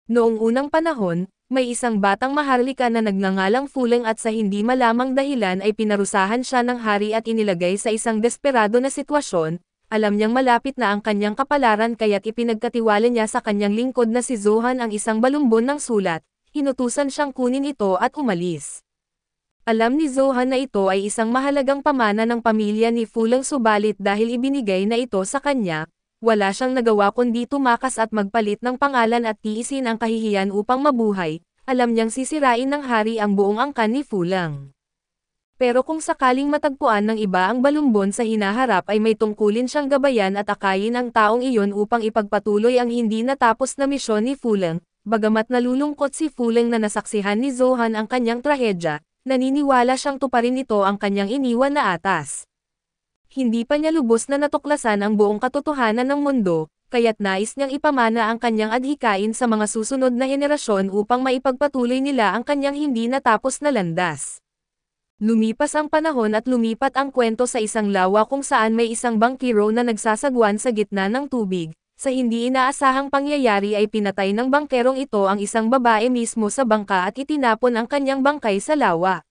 Noong unang panahon, may isang batang maharlika na nagngangalang Fuleng at sa hindi malamang dahilan ay pinarusahan siya ng hari at inilagay sa isang desperado na sitwasyon. Alam niyang malapit na ang kanyang kapalaran kaya't ipinagkatiwala niya sa kanyang lingkod na si Zohan ang isang balumbon ng sulat. Hinutusan siyang kunin ito at umalis. Alam ni Zohan na ito ay isang mahalagang pamana ng pamilya ni Fuleng subalit dahil ibinigay na ito sa kanya, wala siyang nagawa kundi tumakas at magpalit ng pangalan at tiisin ang kahihiyan upang mabuhay. Alam niyang sisirain ng hari ang buong angkan ni Fuleng. Pero kung sakaling matagpuan ng iba ang balumbon sa hinaharap ay may tungkulin siyang gabayan at akayin ang taong iyon upang ipagpatuloy ang hindi natapos na misyon ni Fuleng. Bagamat nalulungkot si Fuleng na nasaksihan ni Zohan ang kanyang trahedya, naniniwala siyang tuparin ito ang kanyang iniwan na atas. Hindi pa niya lubos na natuklasan ang buong katotohanan ng mundo, kaya't nais niyang ipamana ang kanyang adhikain sa mga susunod na henerasyon upang maipagpatuloy nila ang kanyang hindi natapos na landas. Lumipas ang panahon at lumipat ang kwento sa isang lawa kung saan may isang bangkero na nagsasagwan sa gitna ng tubig. Sa hindi inaasahang pangyayari ay pinatay ng bangkerong ito ang isang babae mismo sa bangka at itinapon ang kanyang bangkay sa lawa.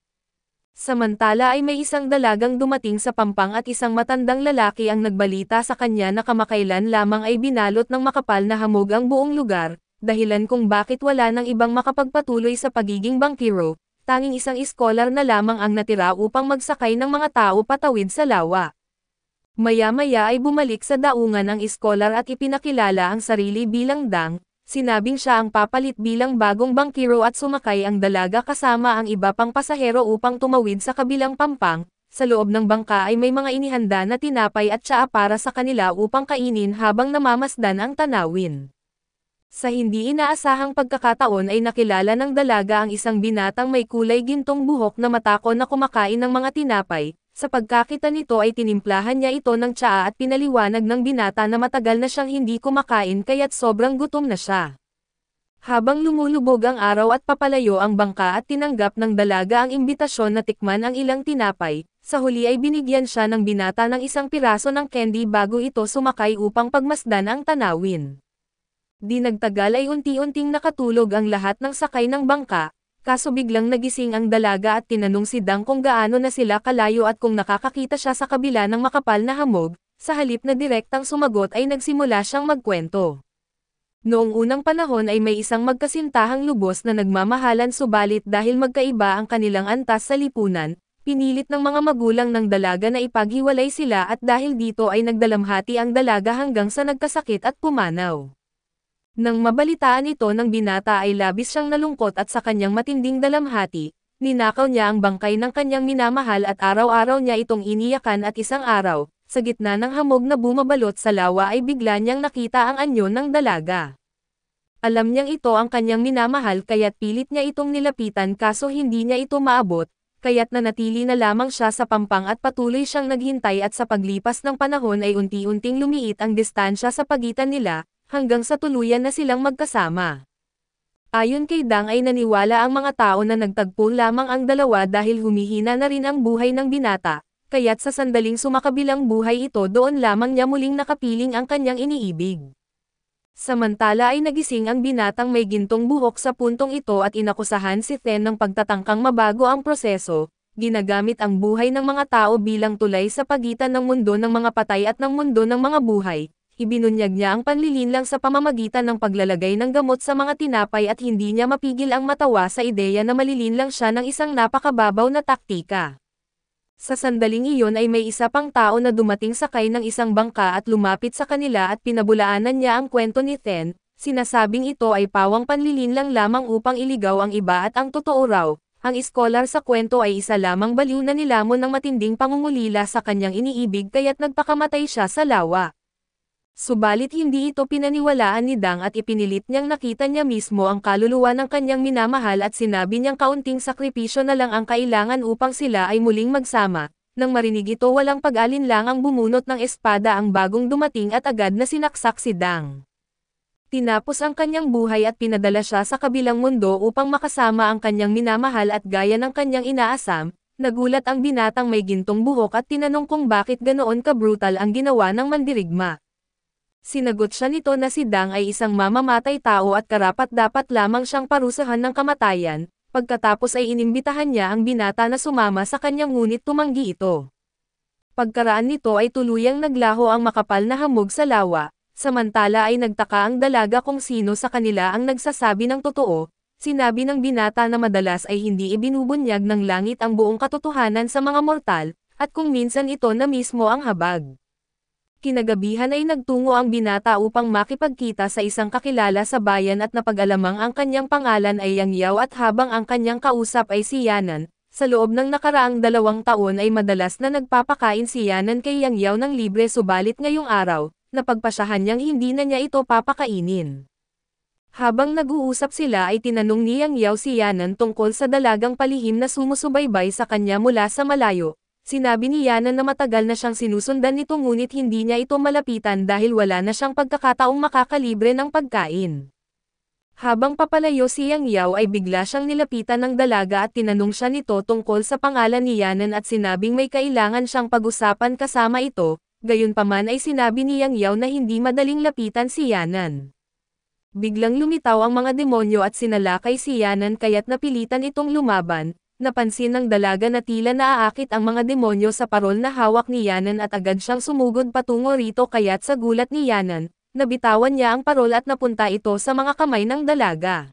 Samantala ay may isang dalagang dumating sa pampang at isang matandang lalaki ang nagbalita sa kanya na kamakailan lamang ay binalot ng makapal na hamog ang buong lugar, dahilan kung bakit wala nang ibang makapagpatuloy sa pagiging bangkero, tanging isang iskolar na lamang ang natira upang magsakay ng mga tao patawid sa lawa. Maya-maya ay bumalik sa daungan ang iskolar at ipinakilala ang sarili bilang Dang. Sinabing siya ang papalit bilang bagong bangkero at sumakay ang dalaga kasama ang iba pang pasahero upang tumawid sa kabilang pampang. Sa loob ng bangka ay may mga inihanda na tinapay at tsaa para sa kanila upang kainin habang namamasdan ang tanawin. Sa hindi inaasahang pagkakataon ay nakilala ng dalaga ang isang binatang may kulay gintong buhok na matakon na kumakain ng mga tinapay. Sa pagkakita nito ay tinimplahan niya ito ng tsaa at pinaliwanag ng binata na matagal na siyang hindi kumakain kaya't sobrang gutom na siya. Habang lumulubog ang araw at papalayo ang bangka at tinanggap ng dalaga ang imbitasyon na tikman ang ilang tinapay, sa huli ay binigyan siya ng binata ng isang piraso ng candy bago ito sumakay upang pagmasdan ang tanawin. Di nagtagal ay unti-unting nakatulog ang lahat ng sakay ng bangka. Kaso biglang nagising ang dalaga at tinanong si Dang kung gaano na sila kalayo at kung nakakakita siya sa kabila ng makapal na hamog, sa halip na direktang sumagot ay nagsimula siyang magkwento. Noong unang panahon ay may isang magkasintahang lubos na nagmamahalan subalit dahil magkaiba ang kanilang antas sa lipunan, pinilit ng mga magulang ng dalaga na ipaghiwalay sila at dahil dito ay nagdalamhati ang dalaga hanggang sa nagkasakit at pumanaw. Nang mabalitaan ito ng binata ay labis siyang nalungkot at sa kanyang matinding dalamhati, ninakaw niya ang bangkay ng kanyang minamahal at araw-araw niya itong iniyakan at isang araw, sa gitna ng hamog na bumabalot sa lawa ay bigla niyang nakita ang anyo ng dalaga. Alam niyang ito ang kanyang minamahal kaya't pilit niya itong nilapitan kaso hindi niya ito maabot, kaya't nanatili na lamang siya sa pampang at patuloy siyang naghintay at sa paglipas ng panahon ay unti-unting lumiit ang distansya sa pagitan nila, hanggang sa tuluyan na silang magkasama. Ayon kay Dang ay naniwala ang mga tao na nagtagpo lamang ang dalawa dahil humihina na rin ang buhay ng binata, kaya't sa sandaling sumakabilang buhay ito doon lamang niya muling nakapiling ang kanyang iniibig. Samantala ay nagising ang binatang may gintong buhok sa puntong ito at inakusahan si Ten ng pagtatangkang mabago ang proseso, ginagamit ang buhay ng mga tao bilang tulay sa pagitan ng mundo ng mga patay at ng mundo ng mga buhay. Ibinunyag niya ang panlilinlang sa pamamagitan ng paglalagay ng gamot sa mga tinapay at hindi niya mapigil ang matawa sa ideya na malilinlang siya ng isang napakababaw na taktika. Sa sandaling iyon ay may isa pang tao na dumating sakay ng isang bangka at lumapit sa kanila at pinabulaanan niya ang kwento ni Ten, sinasabing ito ay pawang panlilinlang lamang upang iligaw ang iba at ang totoo raw, ang iskolar sa kwento ay isa lamang baliw na nilamon ng matinding pangungulila sa kanyang iniibig kaya't nagpakamatay siya sa lawa. Subalit hindi ito pinaniwalaan ni Dang at ipinilit niyang nakita niya mismo ang kaluluwa ng kanyang minamahal at sinabi niyang kaunting sakripisyo na lang ang kailangan upang sila ay muling magsama. Nang marinig ito walang pag-alinlangang bumunot ng espada ang bagong dumating at agad na sinaksak si Dang. Tinapos ang kanyang buhay at pinadala siya sa kabilang mundo upang makasama ang kanyang minamahal at gaya ng kanyang inaasam, nagulat ang binatang may gintong buhok at tinanong kung bakit ganoon ka-brutal ang ginawa ng mandirigma. Sinagot siya nito na si Dang ay isang mamamatay tao at karapat-dapat lamang siyang parusahan ng kamatayan, pagkatapos ay inimbitahan niya ang binata na sumama sa kanyang ngunit tumanggi ito. Pagkaraan nito ay tuluyang naglaho ang makapal na hamog sa lawa, samantala ay nagtaka ang dalaga kung sino sa kanila ang nagsasabi ng totoo. Sinabi ng binata na madalas ay hindi ibinubunyag ng langit ang buong katotohanan sa mga mortal, at kung minsan ito na mismo ang habag. Kinagabihan ay nagtungo ang binata upang makipagkita sa isang kakilala sa bayan at napag-alamang ang kanyang pangalan ay Yang Yao at habang ang kanyang kausap ay si Yanan, sa loob ng nakaraang 2 taon ay madalas na nagpapakain si Yanan kay Yang Yao ng libre subalit ngayong araw, napagpasyahan niyang hindi na niya ito papakainin. Habang nag-uusap sila ay tinanong ni Yang Yao si Yanan tungkol sa dalagang palihim na sumusubaybay sa kanya mula sa malayo. Sinabi ni Yanan na matagal na siyang sinusundan nito ngunit hindi niya ito malapitan dahil wala na siyang pagkakataong makakalibre ng pagkain. Habang papalayo si Yang Yao ay bigla siyang nilapitan ng dalaga at tinanong siya nito tungkol sa pangalan ni Yanan at sinabing may kailangan siyang pag-usapan kasama ito, gayunpaman ay sinabi ni Yang Yao na hindi madaling lapitan si Yanan. Biglang lumitaw ang mga demonyo at sinalakay si Yanan kaya't napilitan itong lumaban. Napansin ng dalaga na tila naaakit ang mga demonyo sa parol na hawak ni Yanan at agad siyang sumugod patungo rito kaya't sa gulat ni Yanan, nabitawan niya ang parol at napunta ito sa mga kamay ng dalaga.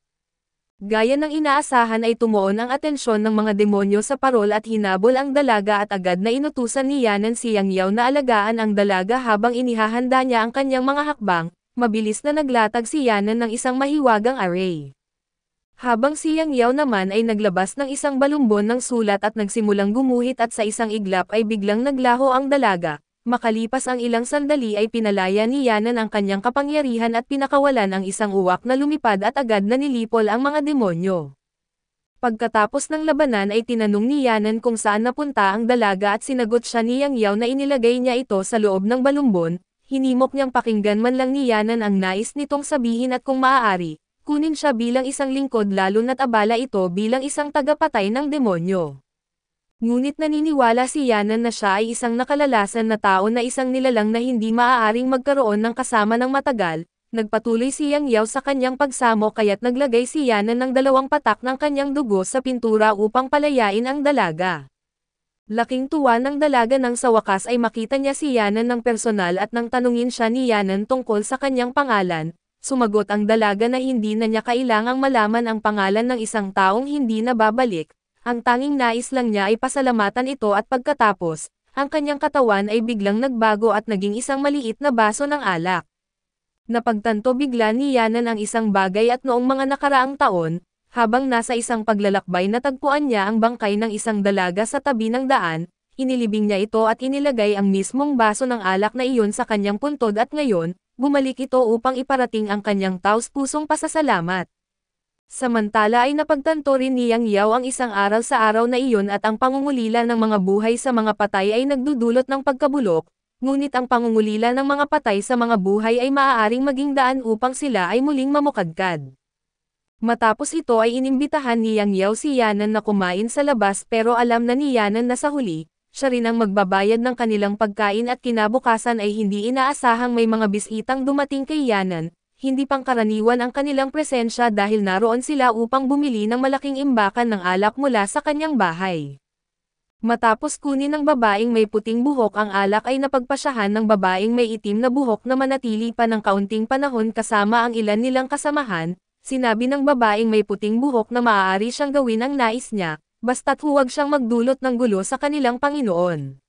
Gaya ng inaasahan ay tumuon ang atensyon ng mga demonyo sa parol at hinabol ang dalaga at agad na inutusan ni Yanan si Yang Yao na alagaan ang dalaga habang inihahanda niya ang kanyang mga hakbang. Mabilis na naglatag si Yanan ng isang mahiwagang array. Habang si Yang Yao naman ay naglabas ng isang balumbon ng sulat at nagsimulang gumuhit at sa isang iglap ay biglang naglaho ang dalaga. Makalipas ang ilang sandali ay pinalaya ni Yanan ang kanyang kapangyarihan at pinakawalan ang isang uwak na lumipad at agad na nilipol ang mga demonyo. Pagkatapos ng labanan ay tinanong ni Yanan kung saan napunta ang dalaga at sinagot siya ni Yang Yao na inilagay niya ito sa loob ng balumbon. Hinimok niyang pakinggan man lang ni Yanan ang nais nitong sabihin at kung maaari, kunin siya bilang isang lingkod lalo na't abala ito bilang isang tagapatay ng demonyo. Ngunit naniniwala si Yanan na siya ay isang nakalalasan na tao na isang nilalang na hindi maaaring magkaroon ng kasama ng matagal. Nagpatuloy si Yang Yao sa kanyang pagsamo kaya't naglagay si Yanan ng 2 patak ng kanyang dugo sa pintura upang palayain ang dalaga. Laking tuwa ng dalaga nang sa wakas ay makita niya si Yanan ng personal at nang tanungin siya ni Yanan tungkol sa kanyang pangalan, sumagot ang dalaga na hindi na niya kailangang malaman ang pangalan ng isang taong hindi na babalik, ang tanging nais lang niya ay pasalamatan ito at pagkatapos, ang kanyang katawan ay biglang nagbago at naging isang maliit na baso ng alak. Napagtanto bigla ni Yanan ang isang bagay at noong mga nakaraang taon, habang nasa isang paglalakbay natagpuan niya ang bangkay ng isang dalaga sa tabi ng daan, inilibing niya ito at inilagay ang mismong baso ng alak na iyon sa kanyang puntod at ngayon, bumalik ito upang iparating ang kanyang taos-pusong pasasalamat. Samantala ay napagtanto rin ni Yang Yao ang isang aral sa araw na iyon at ang pangungulila ng mga buhay sa mga patay ay nagdudulot ng pagkabulok, ngunit ang pangungulila ng mga patay sa mga buhay ay maaaring maging daan upang sila ay muling mamukadkad. Matapos ito ay inimbitahan ni Yang Yao si Yanan na kumain sa labas pero alam na ni Yanan na sa huli, siya rin ang magbabayad ng kanilang pagkain at kinabukasan ay hindi inaasahang may mga bisitang dumating kay Yanan, hindi pangkaraniwan ang kanilang presensya dahil naroon sila upang bumili ng malaking imbakan ng alak mula sa kanyang bahay. Matapos kunin ng babaeng may puting buhok ang alak ay napagpasyahan ng babaeng may itim na buhok na manatili pa ng kaunting panahon kasama ang ilan nilang kasamahan. Sinabi ng babaeng may puting buhok na maaari siyang gawin ang nais niya, basta't huwag siyang magdulot ng gulo sa kanilang Panginoon.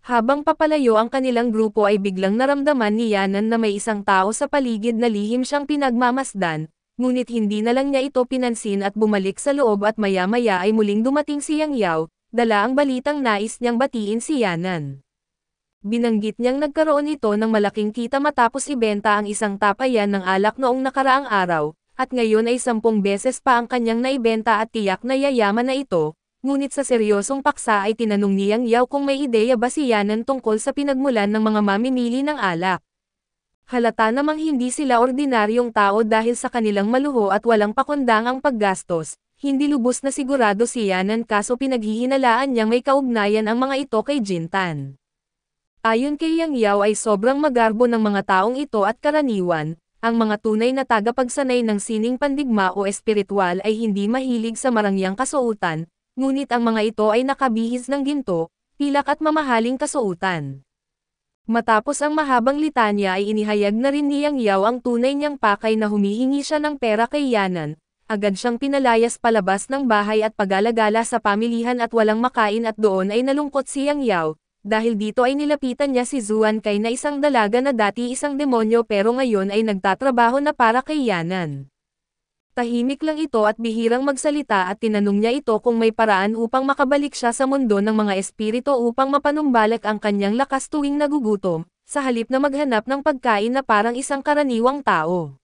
Habang papalayo ang kanilang grupo ay biglang naramdaman ni Yanan na may isang tao sa paligid na lihim siyang pinagmamasdan, ngunit hindi na lang niya ito pinansin at bumalik sa loob at maya-maya ay muling dumating si Yang Yao, dala ang balitang nais niyang batiin si Yanan. Binanggit niyang nagkaroon ito ng malaking kita matapos ibenta ang isang tapayan ng alak noong nakaraang araw, at ngayon ay 10 beses pa ang kanyang naibenta at tiyak na yayaman na ito, ngunit sa seryosong paksa ay tinanong ni Yang Yao kung may ideya ba si Yanan tungkol sa pinagmulan ng mga mamimili ng alak. Halata namang hindi sila ordinaryong tao dahil sa kanilang maluho at walang pakundangang paggastos, hindi lubos na sigurado si Yanan kaso pinaghihinalaan niyang may kaugnayan ang mga ito kay Jintan. Ayon kay Yang Yao ay sobrang magarbo ng mga taong ito at karaniwan, ang mga tunay na tagapagsanay ng sining pandigma o espiritual ay hindi mahilig sa marangyang kasuotan, ngunit ang mga ito ay nakabihis ng ginto, pilak at mamahaling kasuotan. Matapos ang mahabang litanya ay inihayag na rin ni Yang Yao ang tunay niyang pakay na humihingi siya ng pera kay Yanan, agad siyang pinalayas palabas ng bahay at pag-alagala sa pamilihan at walang makain at doon ay nalungkot si Yang Yao. Dahil dito ay nilapitan niya si Zuan Kai na isang dalaga na dati isang demonyo pero ngayon ay nagtatrabaho na para kay Yanan. Tahimik lang ito at bihirang magsalita at tinanong niya ito kung may paraan upang makabalik siya sa mundo ng mga espiritu upang mapanumbalik ang kanyang lakas tuwing nagugutom, sa halip na maghanap ng pagkain na parang isang karaniwang tao.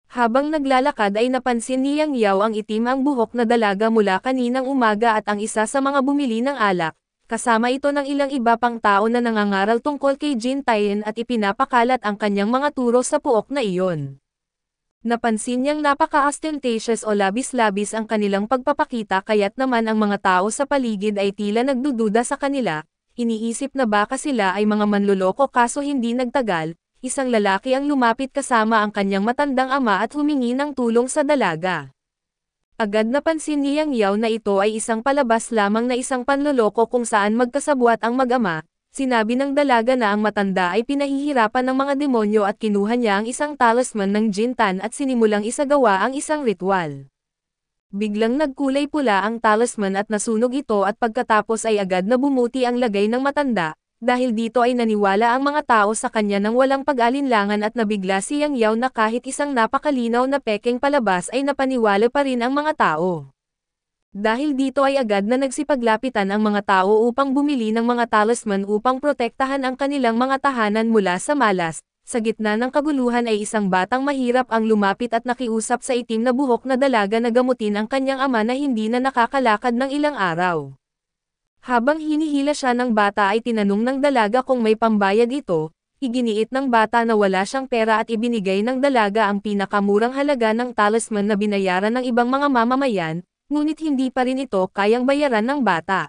Habang naglalakad ay napansin ni Yang Yao ang itim ang buhok na dalaga mula kaninang umaga at ang isa sa mga bumili ng alak. Kasama ito ng ilang iba pang tao na nangangaral tungkol kay Jin Taeyen at ipinapakalat ang kanyang mga turo sa puok na iyon. Napansin niyang napaka-ostentatious o labis-labis ang kanilang pagpapakita kaya't naman ang mga tao sa paligid ay tila nagdududa sa kanila, iniisip na baka sila ay mga manloloko kaso hindi nagtagal, isang lalaki ang lumapit kasama ang kanyang matandang ama at humingi ng tulong sa dalaga. Agad napansin ni Yang Yao na ito ay isang palabas lamang na isang panloloko kung saan magkasabwat ang mag-ama, sinabi ng dalaga na ang matanda ay pinahihirapan ng mga demonyo at kinuha niya ang isang talisman ng Jintan at sinimulang isagawa ang isang ritual. Biglang nagkulay pula ang talisman at nasunog ito at pagkatapos ay agad na bumuti ang lagay ng matanda. Dahil dito ay naniwala ang mga tao sa kanya nang walang pag-alinlangan at nabigla si Yang Yao na kahit isang napakalinaw na pekeng palabas ay napaniwala pa rin ang mga tao. Dahil dito ay agad na nagsipaglapitan ang mga tao upang bumili ng mga talisman upang protektahan ang kanilang mga tahanan mula sa malas. Sa gitna ng kaguluhan ay isang batang mahirap ang lumapit at nakiusap sa itim na buhok na dalaga na gamutin ang kanyang ama na hindi na nakakalakad ng ilang araw. Habang hinihila siya ng bata ay tinanong ng dalaga kung may pambayad ito, iginiit ng bata na wala siyang pera at ibinigay ng dalaga ang pinakamurang halaga ng talisman na binayaran ng ibang mga mamamayan, ngunit hindi pa rin ito kayang bayaran ng bata.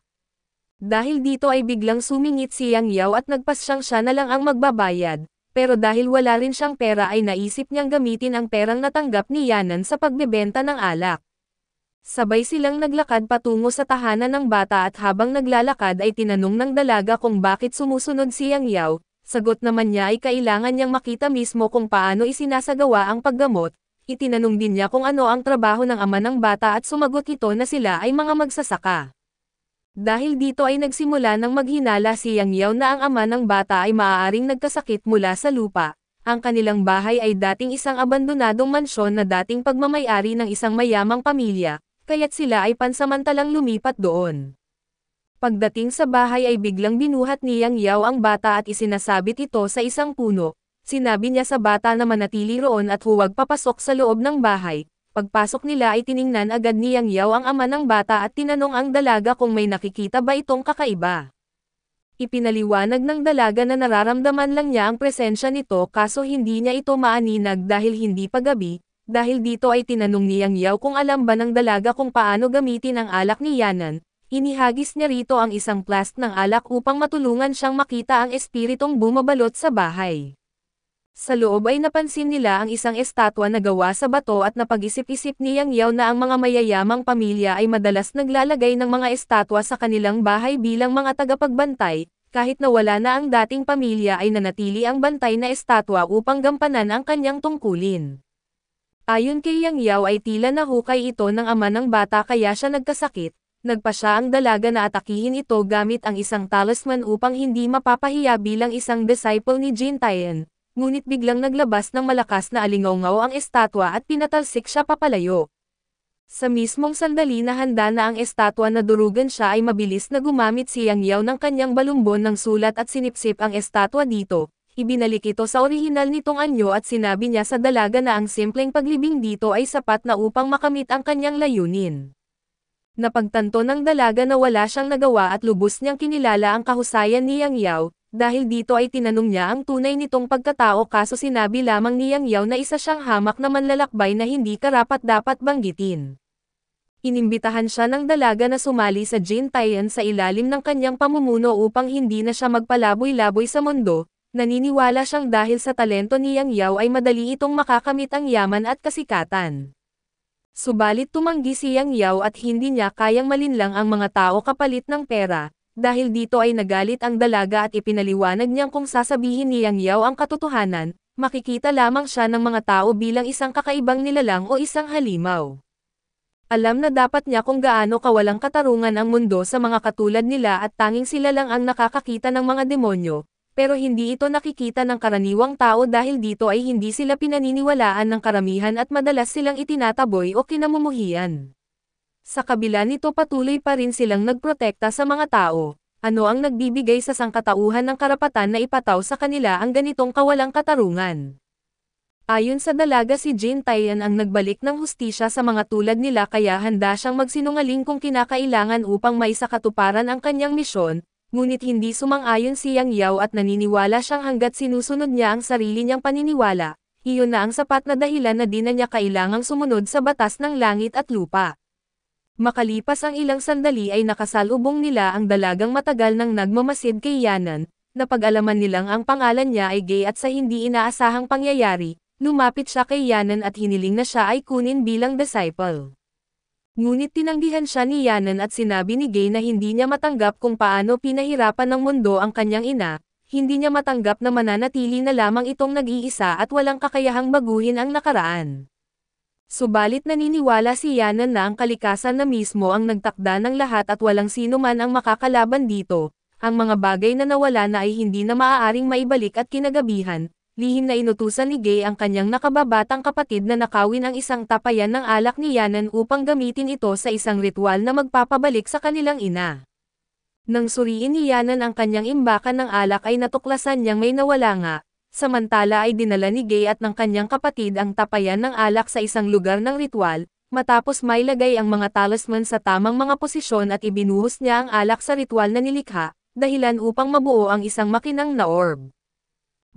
Dahil dito ay biglang sumingit si Yang Yao at nagpasyang siya na lang ang magbabayad, pero dahil wala rin siyang pera ay naisip niyang gamitin ang perang natanggap ni Yanan sa pagbebenta ng alak. Sabay silang naglakad patungo sa tahanan ng bata at habang naglalakad ay tinanong ng dalaga kung bakit sumusunod si Yang Yao, sagot naman niya ay kailangan niyang makita mismo kung paano isinasagawa ang paggamot, itinanong din niya kung ano ang trabaho ng ama ng bata at sumagot ito na sila ay mga magsasaka. Dahil dito ay nagsimula ng maghinala si Yang Yao na ang ama ng bata ay maaaring nagkasakit mula sa lupa. Ang kanilang bahay ay dating isang abandonadong mansyon na dating pagmamayari ng isang mayamang pamilya, kaya't sila ay pansamantalang lumipat doon. Pagdating sa bahay ay biglang binuhat ni Yang Yao ang bata at isinasabit ito sa isang puno. Sinabi niya sa bata na manatili roon at huwag papasok sa loob ng bahay. Pagpasok nila ay tiningnan agad ni Yang Yao ang ama ng bata at tinanong ang dalaga kung may nakikita ba itong kakaiba. Ipinaliwanag ng dalaga na nararamdaman lang niya ang presensya nito kaso hindi niya ito maaninag dahil hindi pa gabi. Dahil dito ay tinanong ni Yang Yao kung alam ba ng dalaga kung paano gamitin ang alak ni Yanan, inihagis niya rito ang isang flask ng alak upang matulungan siyang makita ang espiritong bumabalot sa bahay. Sa loob ay napansin nila ang isang estatwa na gawa sa bato at napag-isip-isip ni Yang Yao na ang mga mayayamang pamilya ay madalas naglalagay ng mga estatwa sa kanilang bahay bilang mga tagapagbantay, kahit na wala na ang dating pamilya ay nanatili ang bantay na estatwa upang gampanan ang kanyang tungkulin. Ayon kay Yang Yao ay tila nahukay ito ng ama ng bata kaya siya nagkasakit, nagpa siya ang dalaga na atakihin ito gamit ang isang talisman upang hindi mapapahiya bilang isang disciple ni Jin Taeyen, ngunit biglang naglabas ng malakas na alingawngaw ang estatwa at pinatalsik siya papalayo. Sa mismong sandali na handa na ang estatwa na durugan siya ay mabilis na gumamit si Yang Yao ng kanyang balumbon ng sulat at sinipsip ang estatwa dito. Ibinalik ito sa orihinal nitong anyo at sinabi niya sa dalaga na ang simpleng paglibing dito ay sapat na upang makamit ang kanyang layunin. Napagtanto ng dalaga na wala siyang nagawa at lubos niyang kinilala ang kahusayan ni Yang Yao, dahil dito ay tinanong niya ang tunay nitong pagkatao kaso sinabi lamang ni Yang Yao na isa siyang hamak na manlalakbay na hindi karapat-dapat banggitin. Inimbitahan siya ng dalaga na sumali sa Jintayan sa ilalim ng kanyang pamumuno upang hindi na siya magpalaboy-laboy sa mundo. Naniniwala siyang dahil sa talento ni Yang Yao ay madali itong makakamit ang yaman at kasikatan. Subalit tumanggi si Yang Yao at hindi niya kayang malinlang ang mga tao kapalit ng pera. Dahil dito ay nagalit ang dalaga at ipinaliwanag niyang kung sasabihin ni Yang Yao ang katotohanan, makikita lamang siya ng mga tao bilang isang kakaibang nilalang o isang halimaw. Alam na dapat niya kung gaano kawalang katarungan ang mundo sa mga katulad nila at tanging sila lang ang nakakakita ng mga demonyo, pero hindi ito nakikita ng karaniwang tao dahil dito ay hindi sila pinaniniwalaan ng karamihan at madalas silang itinataboy o kinamumuhian. Sa kabila nito patuloy pa rin silang nagprotekta sa mga tao. Ano ang nagbibigay sa sangkatauhan ng karapatan na ipataw sa kanila ang ganitong kawalang katarungan? Ayon sa dalaga si Jintayan ang nagbalik ng hustisya sa mga tulad nila kaya handa siyang magsinungaling kung kinakailangan upang maisakatuparan ang kanyang misyon, ngunit hindi sumang-ayon si Yang Yao at naniniwala siyang hanggat sinusunod niya ang sarili niyang paniniwala, iyon na ang sapat na dahilan na di na niya kailangang sumunod sa batas ng langit at lupa. Makalipas ang ilang sandali ay nakasalubong nila ang dalagang matagal nang nagmamasid kay Yanan, napag-alaman nilang ang pangalan niya ay Gay at sa hindi inaasahang pangyayari, lumapit siya kay Yanan at hiniling na siya ay kunin bilang disciple. Ngunit tinanggihan siya ni Yanan at sinabi ni Gay na hindi niya matanggap kung paano pinahirapan ng mundo ang kanyang ina, hindi niya matanggap na mananatili na lamang itong nag-iisa at walang kakayahang baguhin ang nakaraan. Subalit naniniwala si Yanan na ang kalikasan na mismo ang nagtakda ng lahat at walang sino man ang makakalaban dito, ang mga bagay na nawala na ay hindi na maaaring maibalik at kinagabihan. Lihim na inutusan ni Gay ang kanyang nakababatang kapatid na nakawin ang isang tapayan ng alak ni Yanan upang gamitin ito sa isang ritual na magpapabalik sa kanilang ina. Nang suriin ni Yanan ang kanyang imbakan ng alak ay natuklasan niyang may nawala nga, samantala ay dinala ni Gay at ng kanyang kapatid ang tapayan ng alak sa isang lugar ng ritual, matapos mailagay ang mga talisman sa tamang mga posisyon at ibinuhos niya ang alak sa ritual na nilikha, dahilan upang mabuo ang isang makinang na orb.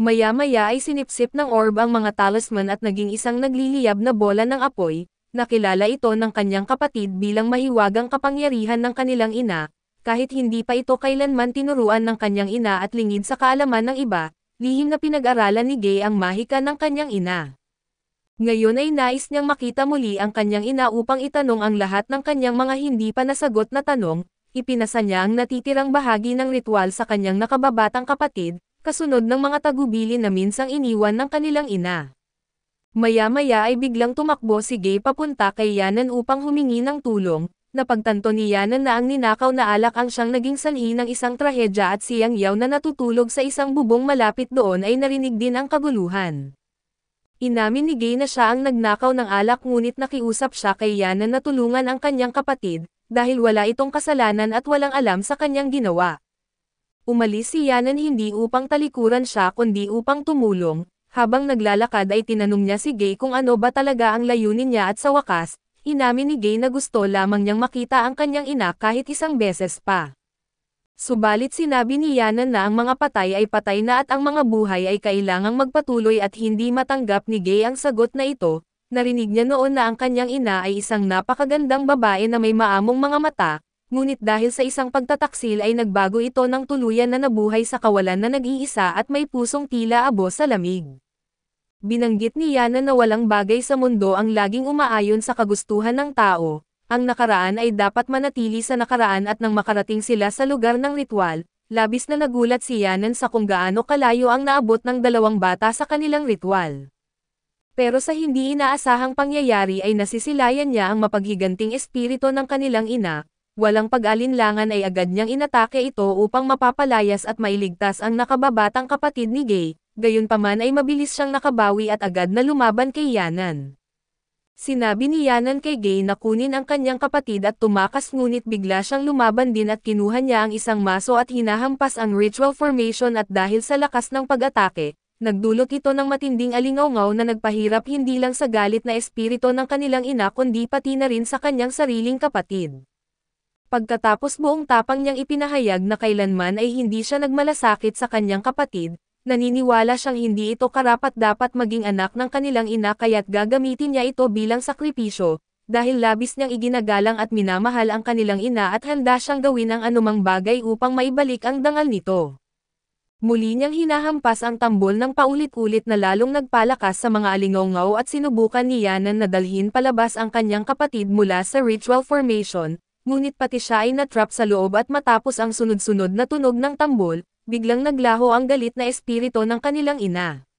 Maya-maya ay sinipsip ng orb ang mga talisman at naging isang nagliliyab na bola ng apoy, nakilala ito ng kanyang kapatid bilang mahiwagang kapangyarihan ng kanilang ina, kahit hindi pa ito kailanman tinuruan ng kanyang ina at lingid sa kaalaman ng iba, lihim na pinag-aralan ni Gay ang mahika ng kanyang ina. Ngayon ay nais niyang makita muli ang kanyang ina upang itanong ang lahat ng kanyang mga hindi pa nasagot na tanong, ipinasa niya ang natitirang bahagi ng ritual sa kanyang nakababatang kapatid, kasunod ng mga tagubilin na minsang iniwan ng kanilang ina. Maya-maya ay biglang tumakbo si Gay papunta kay Yanan upang humingi ng tulong, napagtanto ni Yanan na ang ninakaw na alak ang siyang naging sanhi ng isang trahedya at si Yang Yao na natutulog sa isang bubong malapit doon ay narinig din ang kaguluhan. Inamin ni Gay na siya ang nagnakaw ng alak ngunit nakiusap siya kay Yanan na tulungan ang kanyang kapatid, dahil wala itong kasalanan at walang alam sa kanyang ginawa. Umalis si Yanan hindi upang talikuran siya kundi upang tumulong, habang naglalakad ay tinanong niya si Gay kung ano ba talaga ang layunin niya at sa wakas, inamin ni Gay na gusto lamang niyang makita ang kanyang ina kahit isang beses pa. Subalit sinabi ni Yanan na ang mga patay ay patay na at ang mga buhay ay kailangang magpatuloy at hindi matanggap ni Gay ang sagot na ito, narinig niya noon na ang kanyang ina ay isang napakagandang babae na may maamong mga mata, ngunit dahil sa isang pagtataksil ay nagbago ito ng tuluyan na nabuhay sa kawalan na nag-iisa at may pusong tila abo sa lamig. Binanggit ni Yanan na walang bagay sa mundo ang laging umaayon sa kagustuhan ng tao, ang nakaraan ay dapat manatili sa nakaraan at nang makarating sila sa lugar ng ritual, labis na nagulat si Yanan sa kung gaano kalayo ang naabot ng dalawang bata sa kanilang ritual. Pero sa hindi inaasahang pangyayari ay nasisilayan niya ang mapaghiganting espiritu ng kanilang ina. Walang pag-alinlangan ay agad niyang inatake ito upang mapapalayas at mailigtas ang nakababatang kapatid ni Gay, gayunpaman ay mabilis siyang nakabawi at agad na lumaban kay Yanan. Sinabi ni Yanan kay Gay na kunin ang kanyang kapatid at tumakas ngunit bigla siyang lumaban din at kinuha niya ang isang maso at hinahampas ang ritual formation at dahil sa lakas ng pag-atake, nagdulot ito ng matinding alingawngaw na nagpahirap hindi lang sa galit na espiritu ng kanilang ina kundi pati na rin sa kanyang sariling kapatid. Pagkatapos buong tapang niyang ipinahayag na kailanman ay hindi siya nagmalasakit sa kanyang kapatid, naniniwala siyang hindi ito karapat-dapat maging anak ng kanilang ina kaya't gagamitin niya ito bilang sakripisyo, dahil labis niyang iginagalang at minamahal ang kanilang ina at handa siyang gawin ang anumang bagay upang maibalik ang dangal nito. Muli niyang hinahampas ang tambol ng paulit-ulit na lalong nagpalakas sa mga alingaungaw at sinubukan ni Yanan na dalhin palabas ang kanyang kapatid mula sa ritual formation, ngunit pati siya ay natrap sa loob at matapos ang sunod-sunod na tunog ng tambol, biglang naglaho ang galit na espiritu ng kanilang ina.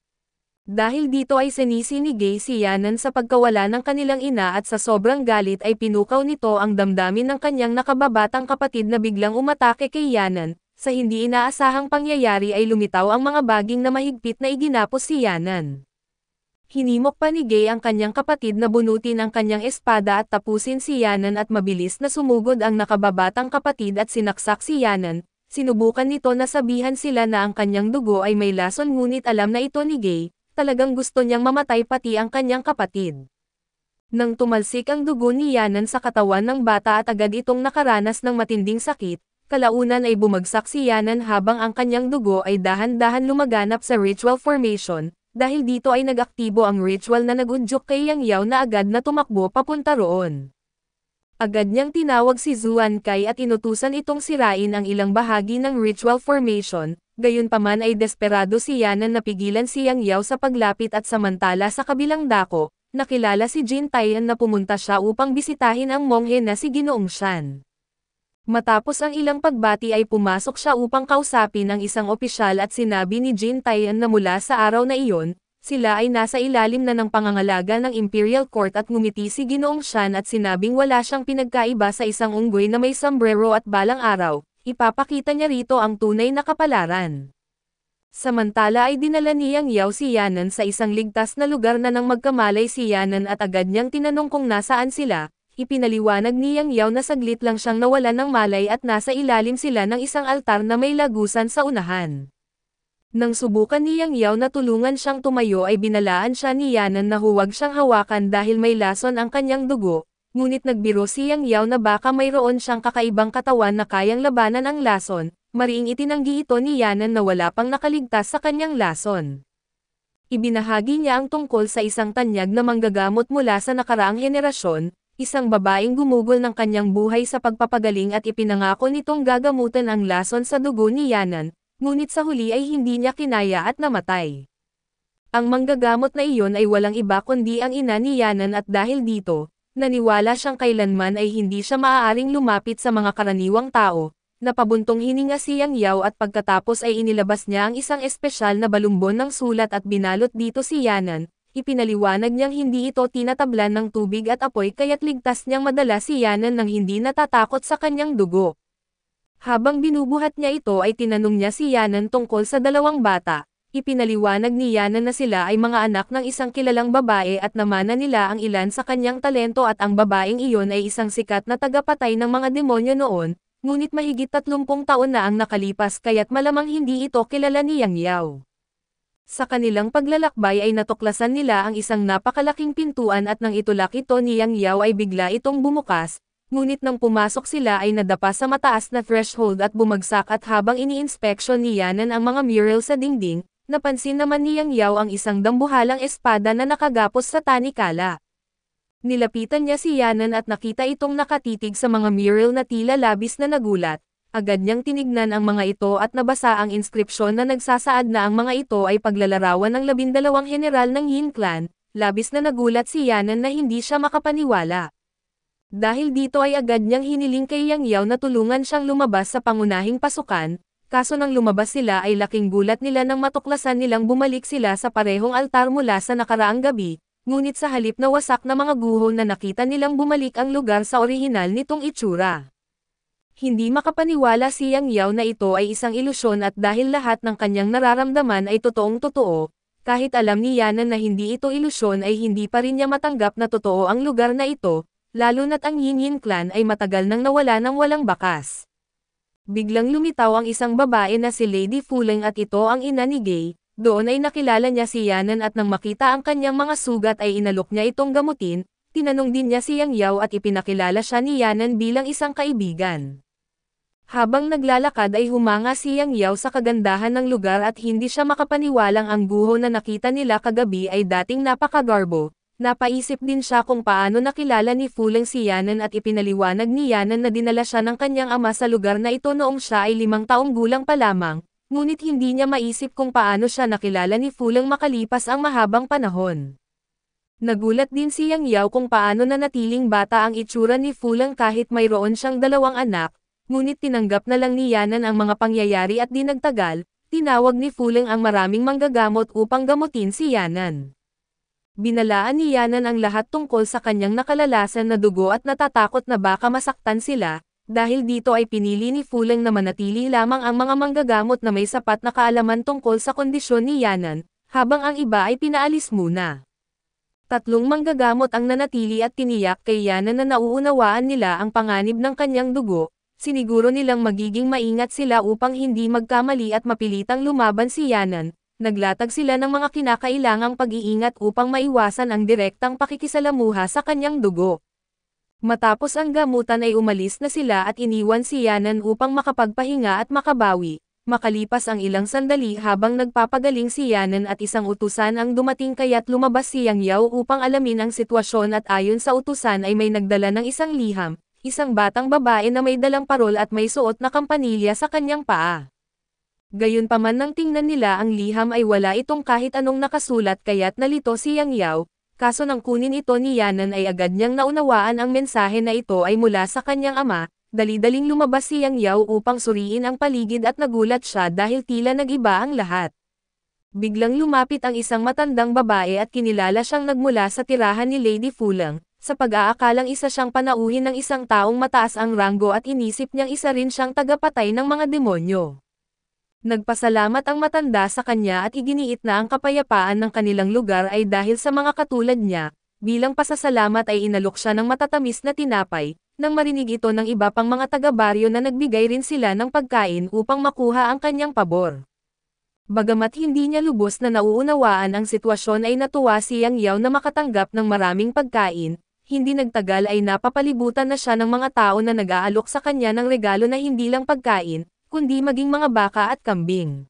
Dahil dito ay sinisi ni Gay si Yanan sa pagkawala ng kanilang ina at sa sobrang galit ay pinukaw nito ang damdamin ng kanyang nakababatang kapatid na biglang umatake kay Yanan. Sa hindi inaasahang pangyayari ay lumitaw ang mga baging na mahigpit na iginapos si Yanan. Hinimok pa ni Gay ang kanyang kapatid na bunutin ang kanyang espada at tapusin si Yanan at mabilis na sumugod ang nakababatang kapatid at sinaksak si Yanan. Sinubukan nito na sabihan sila na ang kanyang dugo ay may lason ngunit alam na ito ni Gay, talagang gusto niyang mamatay pati ang kanyang kapatid. Nang tumalsik ang dugo ni Yanan sa katawan ng bata at agad itong nakaranas ng matinding sakit, kalaunan ay bumagsak si Yanan habang ang kanyang dugo ay dahan-dahan lumaganap sa ritual formation, dahil dito ay nag-aktibo ang ritual na nagudyok kay Yang Yao na agad na tumakbo papunta roon. Agad niyang tinawag si Zuan Kai at inutusan itong sirain ang ilang bahagi ng ritual formation, gayunpaman ay desperado si Yanan na pigilan si Yang Yao sa paglapit at samantala sa kabilang dako, nakilala si Jin Taian na pumunta siya upang bisitahin ang monghe na si Ginoong Shan. Matapos ang ilang pagbati ay pumasok siya upang kausapin ang isang opisyal at sinabi ni Jin Taian na mula sa araw na iyon, sila ay nasa ilalim na ng pangangalaga ng Imperial Court at ngumiti si Ginoong Shan at sinabing wala siyang pinagkaiba sa isang unggoy na may sombrero at balang araw, ipapakita niya rito ang tunay na kapalaran. Samantala ay dinala ni Yang Yao si Yanan sa isang ligtas na lugar na nang magkamalay si Yanan at agad niyang tinanong kung nasaan sila. Ipinaliwanag ni Yang Yao na saglit lang siyang nawalan ng malay at nasa ilalim sila ng isang altar na may lagusan sa unahan. Nang subukan ni Yang Yao na tulungan siyang tumayo ay binalaan siya ni Yanan na huwag siyang hawakan dahil may lason ang kanyang dugo, ngunit nagbiro si Yang Yao na baka mayroon siyang kakaibang katawan na kayang labanan ang lason, mariing itinanggi ito ni Yanan na wala pang nakaligtas sa kanyang lason. Ibinahagi niya ang tungkol sa isang tanyag na manggagamot mula sa nakaraang henerasyon, isang babaeng gumugol ng kanyang buhay sa pagpapagaling at ipinangako nitong gagamutan ang lason sa dugo ni Yanan, ngunit sa huli ay hindi niya kinaya at namatay. Ang manggagamot na iyon ay walang iba kundi ang ina ni Yanan at dahil dito, naniwala siyang kailanman ay hindi siya maaaring lumapit sa mga karaniwang tao. Napabuntong hininga si Yang Yao at pagkatapos ay inilabas niya ang isang espesyal na balumbon ng sulat at binalot dito si Yanan. Ipinaliwanag niyang hindi ito tinatablan ng tubig at apoy kaya't ligtas niyang madala si Yanan nang hindi natatakot sa kanyang dugo. Habang binubuhat niya ito ay tinanong niya si Yanan tungkol sa dalawang bata. Ipinaliwanag ni Yanan na sila ay mga anak ng isang kilalang babae at namana nila ang ilan sa kanyang talento at ang babaeng iyon ay isang sikat na tagapatay ng mga demonyo noon, ngunit mahigit 30 taon na ang nakalipas kaya't malamang hindi ito kilala ni Yang Yao. Sa kanilang paglalakbay ay natuklasan nila ang isang napakalaking pintuan at nang itulak ito ni Yang Yao ay bigla itong bumukas, ngunit nang pumasok sila ay nadapa sa mataas na threshold at bumagsak at habang ini-inspeksyon ni Yanan ang mga mural sa dingding, napansin naman ni Yang Yao ang isang dambuhalang espada na nakagapos sa tanikala. Nilapitan niya si Yanan at nakita itong nakatitig sa mga mural na tila labis na nagulat. Agad niyang tinignan ang mga ito at nabasa ang inskripsyon na nagsasaad na ang mga ito ay paglalarawan ng 12 general ng Yin Clan. Labis na nagulat si Yanan na hindi siya makapaniwala. Dahil dito ay agad niyang hiniling kay Yang Yao na tulungan siyang lumabas sa pangunahing pasukan, kaso nang lumabas sila ay laking gulat nila nang matuklasan nilang bumalik sila sa parehong altar mula sa nakaraang gabi, ngunit sa halip na wasak na mga guho na nakita nilang bumalik ang lugar sa orihinal nitong itsura. Hindi makapaniwala si Yang Yao na ito ay isang ilusyon at dahil lahat ng kanyang nararamdaman ay totoong totoo, kahit alam ni Yanan na hindi ito ilusyon ay hindi pa rin niya matanggap na totoo ang lugar na ito, lalo na't ang Yin Yin Clan ay matagal nang nawala ng walang bakas. Biglang lumitaw ang isang babae na si Lady Fuleng at ito ang ina ni Gay, doon ay nakilala niya si Yanan at nang makita ang kanyang mga sugat ay inalok niya itong gamutin, tinanong din niya si Yang Yao at ipinakilala siya ni Yanan bilang isang kaibigan. Habang naglalakad ay humanga si Yang Yao sa kagandahan ng lugar at hindi siya makapaniwalang ang guho na nakita nila kagabi ay dating napakagarbo, Napaisip din siya kung paano nakilala ni Fuleng si Yanan at ipinaliwanag ni Yanan na dinala siya ng kanyang ama sa lugar na ito noong siya ay 5 taong gulang pa lamang, ngunit hindi niya maisip kung paano siya nakilala ni Fuleng makalipas ang mahabang panahon. Nagulat din si Yang Yao kung paano nanatiling bata ang itsura ni Fuleng kahit mayroon siyang 2 anak, ngunit tinanggap na lang ni Yanan ang mga pangyayari at di nagtagal, tinawag ni Fuleng ang maraming manggagamot upang gamutin si Yanan. Binalaan ni Yanan ang lahat tungkol sa kanyang nakalalasan na dugo at natatakot na baka masaktan sila, dahil dito ay pinili ni Fuleng na manatili lamang ang mga manggagamot na may sapat na kaalaman tungkol sa kondisyon ni Yanan, habang ang iba ay pinaalis muna. 3 manggagamot ang nanatili at tiniyak kay Yanan na nauunawaan nila ang panganib ng kanyang dugo, siniguro nilang magiging maingat sila upang hindi magkamali at mapilitang lumaban si Yanan. Naglatag sila ng mga kinakailangang pag-iingat upang maiwasan ang direktang pakikisalamuha sa kanyang dugo. Matapos ang gamutan ay umalis na sila at iniwan si Yanan upang makapagpahinga at makabawi. Makalipas ang ilang sandali habang nagpapagaling si Yanan at isang utusan ang dumating kaya't lumabas si Yang Yao upang alamin ang sitwasyon at ayon sa utusan ay may nagdala ng isang liham, isang batang babae na may dalang parol at may suot na kampanilya sa kanyang paa. Gayunpaman nang tingnan nila ang liham ay wala itong kahit anong nakasulat kaya't nalito si Yang Yao, kaso nang kunin ito ni Yanan ay agad niyang naunawaan ang mensahe na ito ay mula sa kanyang ama, dali-daling lumabas si Yang Yao upang suriin ang paligid at nagulat siya dahil tila nag-iba ang lahat. Biglang lumapit ang isang matandang babae at kinilala siyang nagmula sa tirahan ni Lady Fuleng, sa pag-aakalang isa siyang panauhin ng isang taong mataas ang ranggo at inisip niyang isa rin siyang tagapatay ng mga demonyo. Nagpasalamat ang matanda sa kanya at iginiit na ang kapayapaan ng kanilang lugar ay dahil sa mga katulad niya, bilang pasasalamat ay inalok siya ng matatamis na tinapay, nang marinig ito ng iba pang mga taga-baryo na nagbigay rin sila ng pagkain upang makuha ang kanyang pabor. Bagamat hindi niya lubos na nauunawaan ang sitwasyon ay natuwa si Yang Yao na makatanggap ng maraming pagkain, hindi nagtagal ay napapalibutan na siya ng mga tao na nag-aalok sa kanya ng regalo na hindi lang pagkain, kundi maging mga baka at kambing.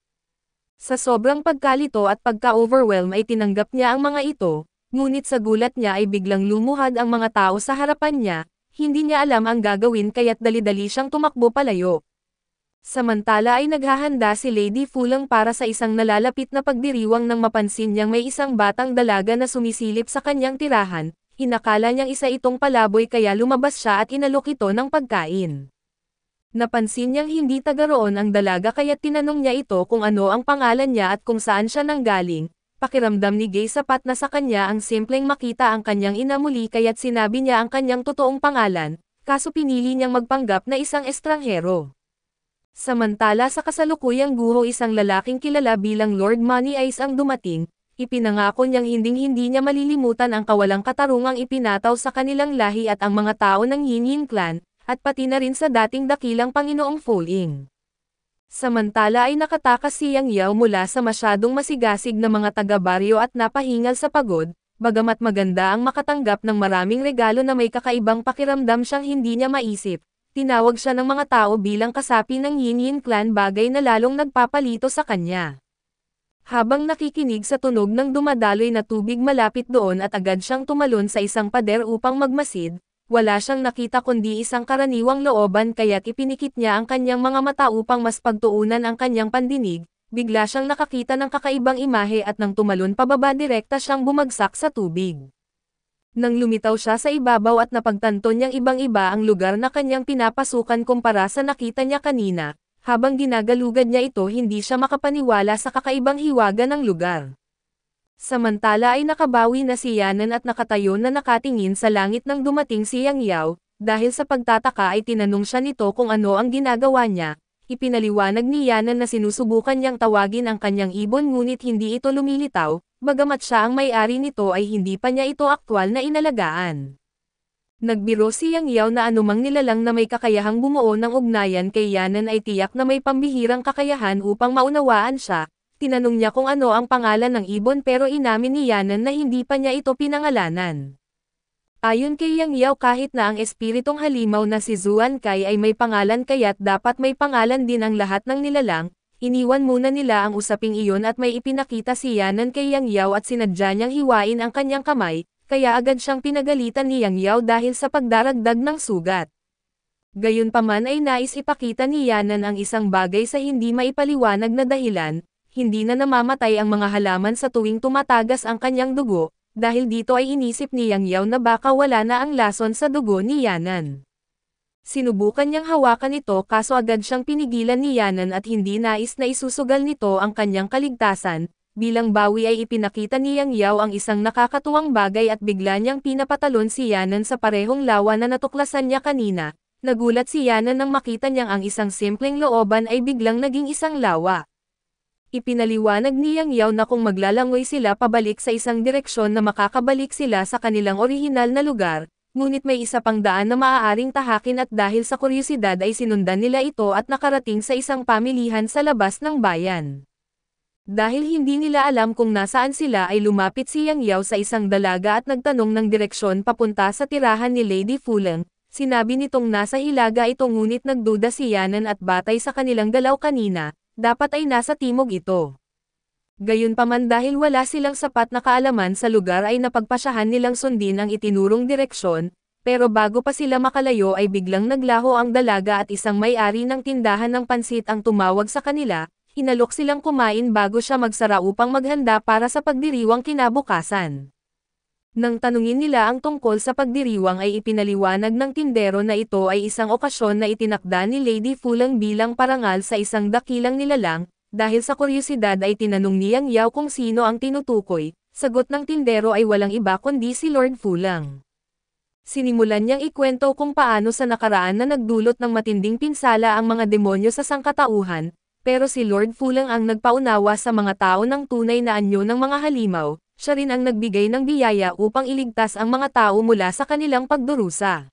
Sa sobrang pagkalito at pagka-overwhelm ay tinanggap niya ang mga ito, ngunit sa gulat niya ay biglang lumuhad ang mga tao sa harapan niya, hindi niya alam ang gagawin kaya't dali-dali siyang tumakbo palayo. Samantala ay naghahanda si Lady Fuleng para sa isang nalalapit na pagdiriwang nang mapansin niyang may isang batang dalaga na sumisilip sa kanyang tirahan, inakala niyang isa itong palaboy kaya lumabas siya at inalok ito ng pagkain. Napansin niyang hindi taga roon ang dalaga kaya tinanong niya ito kung ano ang pangalan niya at kung saan siya nanggaling. Pakiramdam ni Gay sapat na sa kanya ang simpleng makita ang kanyang ina muli kaya't sinabi niya ang kanyang totoong pangalan, kaso pinili niyang magpanggap na isang estranghero. Samantala sa kasalukuyang guho isang lalaking kilala bilang Lord Money Eyes ang dumating, ipinangako niyang hinding-hindi niya malilimutan ang kawalang katarungang ipinataw sa kanilang lahi at ang mga tao ng Yin Yin Clan, at pati na rin sa dating dakilang Panginoong Fuleng. Samantala ay nakatakas si Yang Yao mula sa masyadong masigasig na mga taga-baryo at napahingal sa pagod, bagamat maganda ang makatanggap ng maraming regalo na may kakaibang pakiramdam siyang hindi niya maisip. Tinawag siya ng mga tao bilang kasapi ng Yin Yin Clan bagay na lalong nagpapalito sa kanya. Habang nakikinig sa tunog ng dumadaloy na tubig malapit doon at agad siyang tumalon sa isang pader upang magmasid, wala siyang nakita kundi isang karaniwang looban kaya't ipinikit niya ang kanyang mga mata upang mas pagtuunan ang kanyang pandinig, bigla siyang nakakita ng kakaibang imahe at nang tumalon pababa direkta siyang bumagsak sa tubig. Nang lumitaw siya sa ibabaw at napagtanto niyang ibang-iba ang lugar na kanyang pinapasukan kumpara sa nakita niya kanina, habang ginagalugad niya ito hindi siya makapaniwala sa kakaibang hiwaga ng lugar. Samantala ay nakabawi na si Yanan at nakatayo na nakatingin sa langit nang dumating si Yang Yao, dahil sa pagtataka ay tinanong siya nito kung ano ang ginagawa niya, ipinaliwanag ni Yanan na sinusubukan niyang tawagin ang kanyang ibon ngunit hindi ito lumilitaw, bagamat siya ang may-ari nito ay hindi pa niya ito aktwal na inalagaan. Nagbiro si Yang Yao na anumang nilalang na may kakayahang bumuo ng ugnayan kay Yanan ay tiyak na may pambihirang kakayahan upang maunawaan siya. Tinanong niya kung ano ang pangalan ng ibon pero inamin ni Yanan na hindi pa niya ito pinangalanan. Ayon kay Yang Yao kahit na ang espiritong halimaw na si Zuan Kai ay may pangalan kaya't dapat may pangalan din ang lahat ng nilalang, iniwan muna nila ang usaping iyon at may ipinakita si Yanan kay Yang Yao at sinadya niyang hiwain ang kanyang kamay, kaya agad siyang pinagalitan ni Yang Yao dahil sa pagdaragdag ng sugat. Gayunpaman ay nais ipakita ni Yanan ang isang bagay sa hindi maipaliwanag na dahilan, hindi na namamatay ang mga halaman sa tuwing tumatagas ang kanyang dugo, dahil dito ay inisip ni Yang Yao na baka wala na ang lason sa dugo ni Yanan. Sinubukan niyang hawakan ito kaso agad siyang pinigilan ni Yanan at hindi nais na isusugal nito ang kanyang kaligtasan. Bilang bawi ay ipinakita ni Yang Yao ang isang nakakatuwang bagay at bigla niyang pinapatalon si Yanan sa parehong lawa na natuklasan niya kanina. Nagulat si Yanan nang makita niyang ang isang simpleng looban ay biglang naging isang lawa. Ipinaliwanag ni Yang Yao na kung maglalangoy sila pabalik sa isang direksyon na makakabalik sila sa kanilang orihinal na lugar, ngunit may isa pang daan na maaaring tahakin at dahil sa kuryosidad ay sinundan nila ito at nakarating sa isang pamilihan sa labas ng bayan. Dahil hindi nila alam kung nasaan sila ay lumapit si Yang Yao sa isang dalaga at nagtanong ng direksyon papunta sa tirahan ni Lady Fuleng. Sinabi nitong nasa Hilaga ito ngunit nagduda si Yanan at batay sa kanilang galaw kanina, dapat ay nasa timog ito. Gayunpaman dahil wala silang sapat na kaalaman sa lugar ay napagpasyahan nilang sundin ang itinurong direksyon, pero bago pa sila makalayo ay biglang naglaho ang dalaga at isang may-ari ng tindahan ng pansit ang tumawag sa kanila. Hinalok silang kumain bago siya magsara upang maghanda para sa pagdiriwang kinabukasan. Nang tanungin nila ang tungkol sa pagdiriwang ay ipinaliwanag ng tindero na ito ay isang okasyon na itinakda ni Lady Fuleng bilang parangal sa isang dakilang nilalang, dahil sa kuryosidad ay tinanong ni Yang Yao kung sino ang tinutukoy, sagot ng tindero ay walang iba kundi si Lord Fuleng. Sinimulan niyang ikwento kung paano sa nakaraan na nagdulot ng matinding pinsala ang mga demonyo sa sangkatauhan, pero si Lord Fuleng ang nagpaunawa sa mga tao ng tunay na anyo ng mga halimaw, siya rin ang nagbigay ng biyaya upang iligtas ang mga tao mula sa kanilang pagdurusa.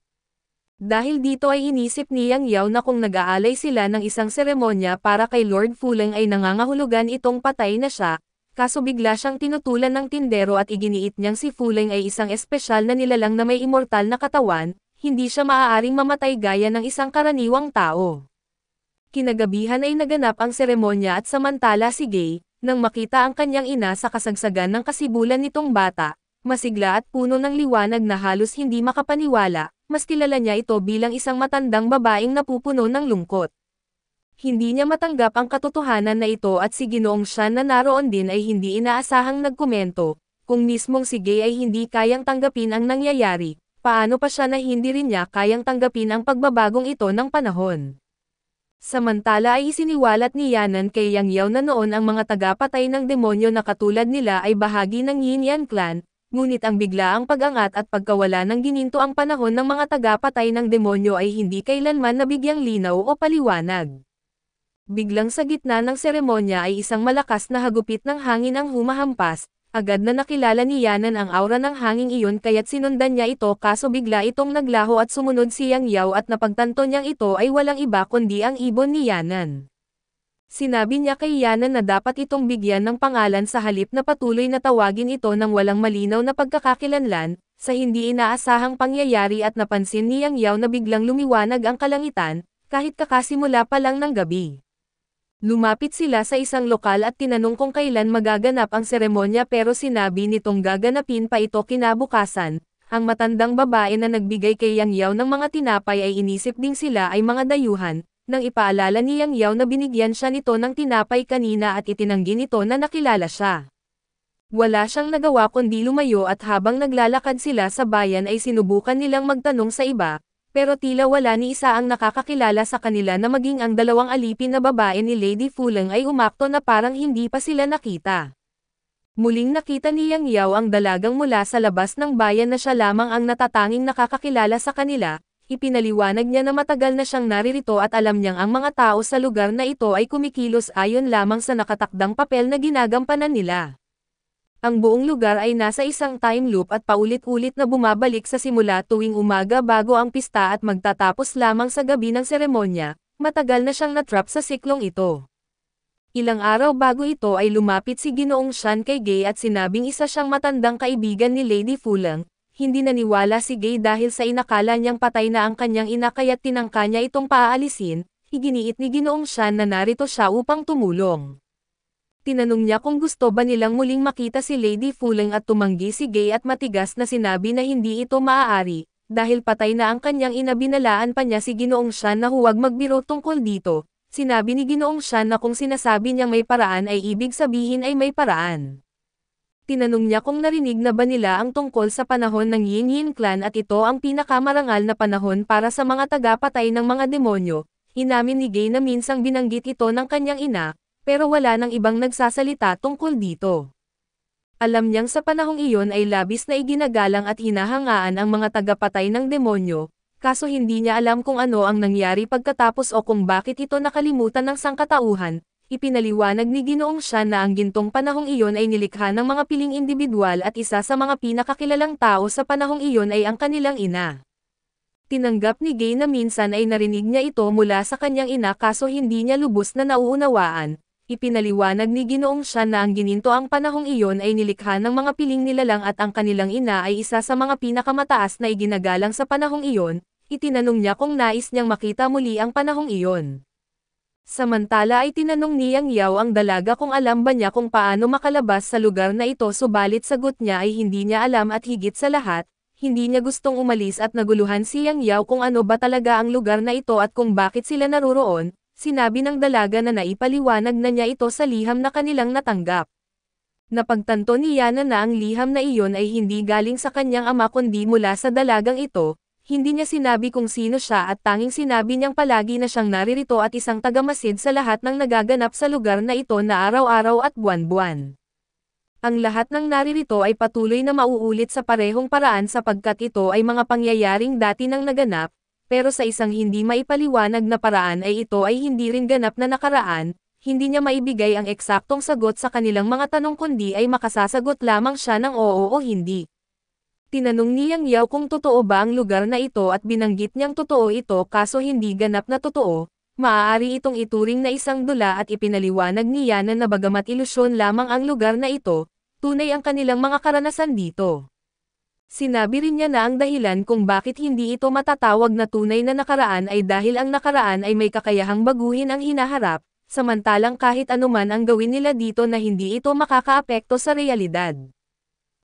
Dahil dito ay inisip ni Yang Yao na kung nag-aalay sila ng isang seremonya para kay Lord Fuleng ay nangangahulugan itong patay na siya, kaso bigla siyang tinutulan ng tindero at iginiit niyang si Fuleng ay isang espesyal na nilalang na may immortal na katawan, hindi siya maaaring mamatay gaya ng isang karaniwang tao. Kinagabihan ay naganap ang seremonya at samantala si Gay, nang makita ang kanyang ina sa kasagsagan ng kasibulan nitong bata, masigla at puno ng liwanag na halos hindi makapaniwala, mas kilala niya ito bilang isang matandang babaeng napupuno ng lungkot. Hindi niya matanggap ang katotohanan na ito at si Ginoong Shan na naroon din ay hindi inaasahang nagkomento, kung mismong si Gay ay hindi kayang tanggapin ang nangyayari, paano pa siya na hindi rin niya kayang tanggapin ang pagbabagong ito ng panahon. Samantala ay isiniwalat ni Yanan kay Yang Yao na noon ang mga tagapatay ng demonyo na katulad nila ay bahagi ng Yin Yan clan, ngunit ang biglaang pag-angat at pagkawala ng gininto ang panahon ng mga tagapatay ng demonyo ay hindi kailanman nabigyang linaw o paliwanag. Biglang sa gitna ng seremonya ay isang malakas na hagupit ng hangin ang humahampas, agad na nakilala ni Yanan ang aura ng hanging iyon kaya't sinundan niya ito kaso bigla itong naglaho at sumunod si Yang Yao at napagtanto niyang ito ay walang iba kundi ang ibon ni Yanan. Sinabi niya kay Yanan na dapat itong bigyan ng pangalan sa halip na patuloy na tawagin ito ng walang malinaw na pagkakakilanlan, sa hindi inaasahang pangyayari at napansin ni Yang Yao na biglang lumiwanag ang kalangitan, kahit kakasimula pa lang ng gabi. Lumapit sila sa isang lokal at tinanong kung kailan magaganap ang seremonya pero sinabi nitong gaganapin pa ito kinabukasan. Ang matandang babae na nagbigay kay Yang Yao ng mga tinapay ay inisip ding sila ay mga dayuhan, nang ipaalala ni Yang Yao na binigyan siya nito ng tinapay kanina at itinanggi nito na nakilala siya. Wala siyang nagawa kundi lumayo at habang naglalakad sila sa bayan ay sinubukan nilang magtanong sa iba, pero tila wala ni isa ang nakakakilala sa kanila na maging ang dalawang alipin na babae ni Lady Fuleng ay umakto na parang hindi pa sila nakita. Muling nakita ni Yang Yao ang dalagang mula sa labas ng bayan na siya lamang ang natatanging nakakakilala sa kanila, ipinaliwanag niya na matagal na siyang naririto at alam niyang ang mga tao sa lugar na ito ay kumikilos ayon lamang sa nakatakdang papel na ginagampanan nila. Ang buong lugar ay nasa isang time loop at paulit-ulit na bumabalik sa simula tuwing umaga bago ang pista at magtatapos lamang sa gabi ng seremonya, matagal na siyang natrap sa siklong ito. Ilang araw bago ito ay lumapit si Ginoong Shan kay Gay at sinabing isa siyang matandang kaibigan ni Lady Fuleng, hindi naniwala si Gay dahil sa inakala niyang patay na ang kanyang ina kaya't tinangka niya itong paaalisin, iginiit ni Ginoong Shan na narito siya upang tumulong. Tinanong niya kung gusto ba nilang muling makita si Lady Fuleng at tumanggi si Gay at matigas na sinabi na hindi ito maaari, dahil patay na ang kanyang ina. Binalaan pa niya si Ginoong Shan na huwag magbiro tungkol dito. Sinabi ni Ginoong Shan na kung sinasabi niyang may paraan ay ibig sabihin ay may paraan. Tinanong niya kung narinig na ba nila ang tungkol sa panahon ng Yin Yin Clan at ito ang pinakamarangal na panahon para sa mga tagapatay ng mga demonyo. Inamin ni Gay na minsang binanggit ito ng kanyang ina, pero wala nang ibang nagsasalita tungkol dito. Alam niyang sa panahong iyon ay labis na iginagalang at hinahangaan ang mga tagapatay ng demonyo, kaso hindi niya alam kung ano ang nangyari pagkatapos o kung bakit ito nakalimutan ng sangkatauhan. Ipinaliwanag ni Ginoong Shan na ang gintong panahong iyon ay nilikha ng mga piling individual at isa sa mga pinakakilalang tao sa panahong iyon ay ang kanilang ina. Tinanggap ni Gay na minsan ay narinig niya ito mula sa kanyang ina kaso hindi niya lubos na nauunawaan. Ipinaliwanag ni Ginoong Shan na ang ginintoang panahong iyon ay nilikha ng mga piling nilalang at ang kanilang ina ay isa sa mga pinakamataas na iginagalang sa panahong iyon. Itinanong niya kung nais niyang makita muli ang panahong iyon. Samantala ay tinanong ni Yang Yao ang dalaga kung alam ba niya kung paano makalabas sa lugar na ito, subalit sagot niya ay hindi niya alam at higit sa lahat, hindi niya gustong umalis at naguluhan si Yang Yao kung ano ba talaga ang lugar na ito at kung bakit sila naroroon. Sinabi ng dalaga na naipaliwanag na niya ito sa liham na kanilang natanggap. Napagtanto ni Yana na ang liham na iyon ay hindi galing sa kanyang ama kundi mula sa dalagang ito. Hindi niya sinabi kung sino siya at tanging sinabi niyang palagi na siyang naririto at isang tagamasid sa lahat ng nagaganap sa lugar na ito na araw-araw at buwan-buwan. Ang lahat ng naririto ay patuloy na mauulit sa parehong paraan sapagkat ito ay mga pangyayaring dati nang naganap, pero sa isang hindi maipaliwanag na paraan ay ito ay hindi rin ganap na nakaraan. Hindi niya maibigay ang eksaktong sagot sa kanilang mga tanong kundi ay makasasagot lamang siya ng oo o hindi. Tinanong ni Yang Yao kung totoo ba ang lugar na ito at binanggit niyang totoo ito kaso hindi ganap na totoo. Maaari itong ituring na isang dula at ipinaliwanag ni Yana na bagamat ilusyon lamang ang lugar na ito, tunay ang kanilang mga karanasan dito. Sinabi rin niya na ang dahilan kung bakit hindi ito matatawag na tunay na nakaraan ay dahil ang nakaraan ay may kakayahang baguhin ang hinaharap, samantalang kahit anuman ang gawin nila dito na hindi ito makakaapekto sa realidad.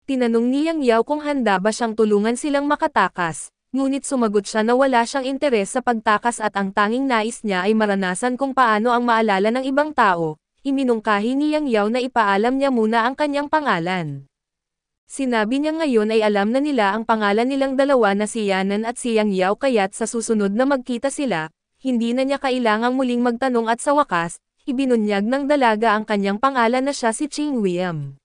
Tinanong ni Yang Yao kung handa ba siyang tulungan silang makatakas, ngunit sumagot siya na wala siyang interes sa pagtakas at ang tanging nais niya ay maranasan kung paano ang maalala ng ibang tao. Iminungkahi ni Yang Yao na ipaalam niya muna ang kanyang pangalan. Sinabi niya ngayon ay alam na nila ang pangalan nilang dalawa na si Yanan at si Yang Yao kaya't sa susunod na magkita sila, hindi na niya kailangang muling magtanong at sa wakas, ibinunyag ng dalaga ang kanyang pangalan na siya si Qing William.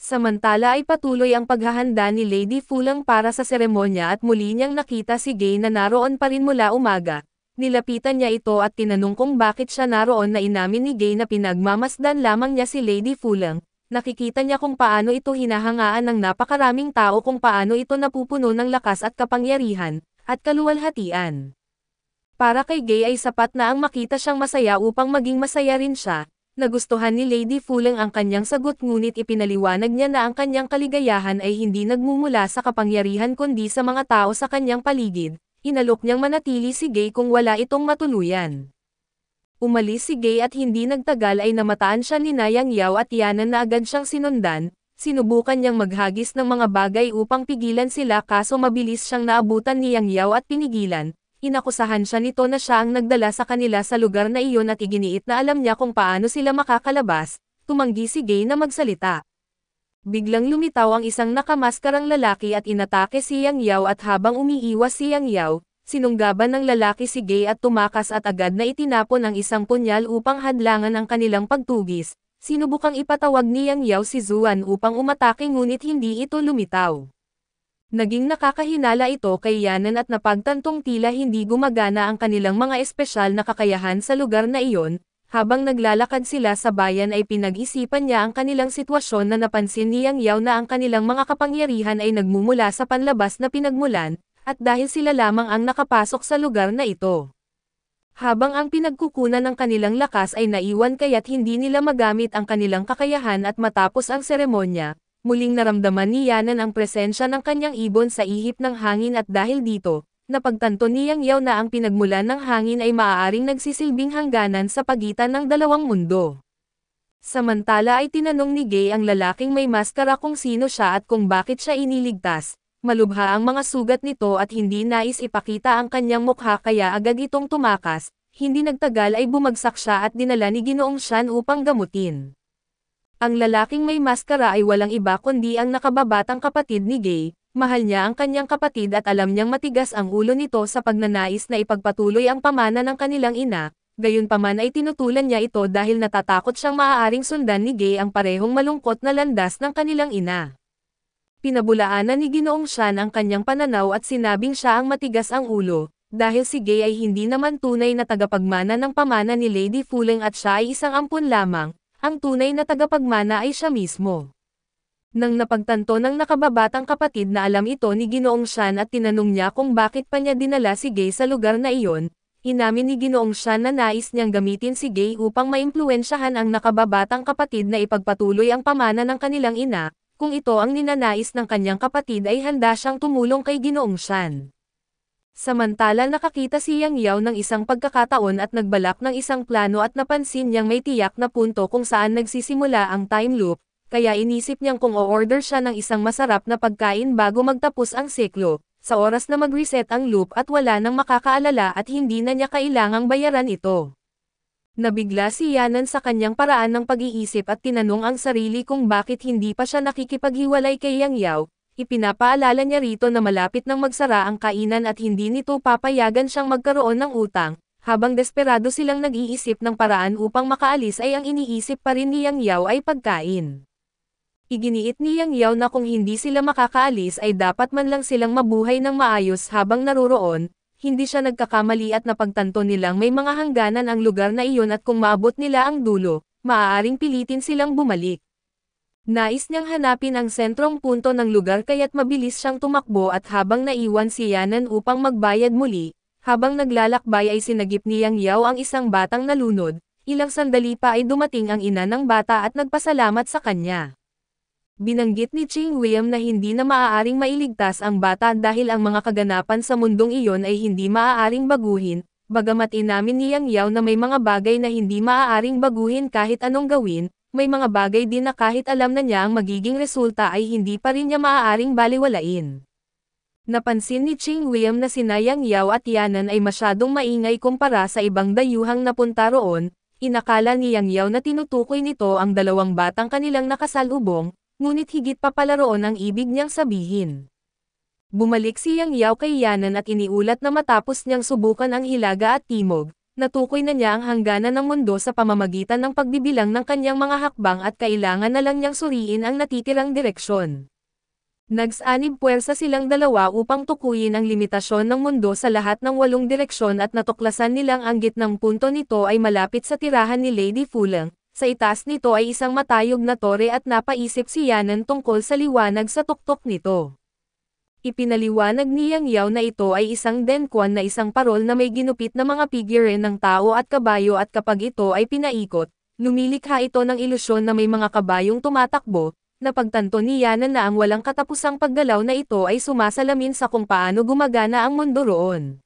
Samantala ay patuloy ang paghahanda ni Lady Fuleng para sa seremonya at muli niyang nakita si Gay na naroon pa rin mula umaga. Nilapitan niya ito at tinanong kung bakit siya naroon na inamin ni Gay na pinagmamasdan lamang niya si Lady Fuleng. Nakikita niya kung paano ito hinahangaan ng napakaraming tao, kung paano ito napupuno ng lakas at kapangyarihan, at kaluwalhatian. Para kay Gay ay sapat na ang makita siyang masaya upang maging masaya rin siya. Nagustuhan ni Lady Fuleng ang kanyang sagot ngunit ipinaliwanag niya na ang kanyang kaligayahan ay hindi nagmumula sa kapangyarihan kundi sa mga tao sa kanyang paligid. Inalok niyang manatili si Gay kung wala itong matuluyan. Umalis si Gay at hindi nagtagal ay namataan siya ni Yang Yao at Yana na agad siyang sinundan. Sinubukan niyang maghagis ng mga bagay upang pigilan sila kaso mabilis siyang naabutan ni Yang Yao at pinigilan. Inakusahan siya nito na siya ang nagdala sa kanila sa lugar na iyon at iginiit na alam niya kung paano sila makakalabas. Tumanggi si Gay na magsalita. Biglang lumitaw ang isang nakamaskarang lalaki at inatake si Yang Yao at habang umiiwas si Yang Yao, sinunggaban ng lalaki si Gay at tumakas at agad na itinapon ang isang punyal upang hadlangan ang kanilang pagtugis. Sinubukang ipatawag ni Yang Yao si Zuan upang umatake ngunit hindi ito lumitaw. Naging nakakahinala ito kay Yanan at napagtantong tila hindi gumagana ang kanilang mga espesyal na kakayahan sa lugar na iyon. Habang naglalakad sila sa bayan ay pinag-isipan niya ang kanilang sitwasyon na napansin ni Yang Yao na ang kanilang mga kapangyarihan ay nagmumula sa panlabas na pinagmulan, at dahil sila lamang ang nakapasok sa lugar na ito. Habang ang pinagkukunan ng kanilang lakas ay naiwan kaya't hindi nila magamit ang kanilang kakayahan at matapos ang seremonya, muling naramdaman ni Yanan ang presensya ng kanyang ibon sa ihip ng hangin at dahil dito, napagtanto ni Yang Yao na ang pinagmulan ng hangin ay maaaring nagsisilbing hangganan sa pagitan ng dalawang mundo. Samantala ay tinanong ni Gay ang lalaking may maskara kung sino siya at kung bakit siya iniligtas. Malubha ang mga sugat nito at hindi nais ipakita ang kanyang mukha kaya agad itong tumakas. Hindi nagtagal ay bumagsak siya at dinala ni Ginoong Shan upang gamutin. Ang lalaking may maskara ay walang iba kundi ang nakababatang kapatid ni Gay. Mahal niya ang kanyang kapatid at alam niyang matigas ang ulo nito sa pagnanais na ipagpatuloy ang pamana ng kanilang ina, gayunpaman ay tinutulan niya ito dahil natatakot siyang maaaring sundan ni Gay ang parehong malungkot na landas ng kanilang ina. Pinabulaanan ni Ginoong Shan ang kanyang pananaw at sinabing siya ang matigas ang ulo, dahil si Gay ay hindi naman tunay na tagapagmana ng pamana ni Lady Fuleng at siya ay isang ampun lamang, ang tunay na tagapagmana ay siya mismo. Nang napagtanto ng nakababatang kapatid na alam ito ni Ginoong Shan at tinanong niya kung bakit pa niya dinala si Gay sa lugar na iyon, inamin ni Ginoong Shan na nais niyang gamitin si Gay upang maimpluwensyahan ang nakababatang kapatid na ipagpatuloy ang pamana ng kanilang ina, kung ito ang ninanais ng kanyang kapatid ay handa siyang tumulong kay Ginoong Shan. Samantala nakakita si Yang Yao ng isang pagkakataon at nagbalak ng isang plano at napansin niyang may tiyak na punto kung saan nagsisimula ang time loop, kaya inisip niyang kung o-order siya ng isang masarap na pagkain bago magtapos ang siklo, sa oras na mag-reset ang loop at wala nang makakaalala at hindi na niya kailangang bayaran ito. Nabigla si Yanan sa kanyang paraan ng pag-iisip at tinanong ang sarili kung bakit hindi pa siya nakikipaghiwalay kay Yang Yao. Ipinapaalala niya rito na malapit nang magsara ang kainan at hindi nito papayagan siyang magkaroon ng utang. Habang desperado silang nag-iisip ng paraan upang makaalis ay ang iniisip pa rin ni Yang Yao ay pagkain. Iginiit ni Yang Yao na kung hindi sila makakaalis ay dapat man lang silang mabuhay ng maayos habang naroroon, hindi siya nagkakamali at napagtanto nilang may mga hangganan ang lugar na iyon at kung maabot nila ang dulo, maaaring pilitin silang bumalik. Nais niyang hanapin ang sentrong punto ng lugar kaya't mabilis siyang tumakbo at habang naiwan si Yanan upang magbayad muli, habang naglalakbay ay sinagip ni Yang Yao ang isang batang nalunod, ilang sandali pa ay dumating ang ina ng bata at nagpasalamat sa kanya. Binanggit ni Ching William na hindi na maaaring mailigtas ang bata dahil ang mga kaganapan sa mundong iyon ay hindi maaaring baguhin, bagamat inamin ni Yang Yao na may mga bagay na hindi maaaring baguhin kahit anong gawin, may mga bagay din na kahit alam na niya ang magiging resulta ay hindi pa rin niya maaaring baliwalain. Napansin ni Ching William na sina Yang Yao at Yanan ay masyadong maingay kumpara sa ibang dayuhang napunta roon, inakala ni Yang Yao na tinutukoy nito ang dalawang batang kanilang nakasalubong, ngunit higit pa pala roon ang ibig niyang sabihin. Bumalik si Yang Yao kay Yanan at iniulat na matapos niyang subukan ang hilaga at timog, natukoy na niya ang hangganan ng mundo sa pamamagitan ng pagbibilang ng kanyang mga hakbang at kailangan na lang niyang suriin ang natitirang direksyon. Nagsanib puwersa silang dalawa upang tukuyin ang limitasyon ng mundo sa lahat ng 8 direksyon at natuklasan nilang ang gitnang punto nito ay malapit sa tirahan ni Lady Fuleng. Sa itaas nito ay isang matayog na tore at napaisip si Yanan tungkol sa liwanag sa tuktok nito. Ipinaliwanag ni Yang Yao na ito ay isang denkuan na isang parol na may ginupit na mga figure ng tao at kabayo at kapag ito ay pinaikot, lumilikha ito ng ilusyon na may mga kabayong tumatakbo. Napagtanto ni Yanan na ang walang katapusang paggalaw na ito ay sumasalamin sa kung paano gumagana ang mundo roon.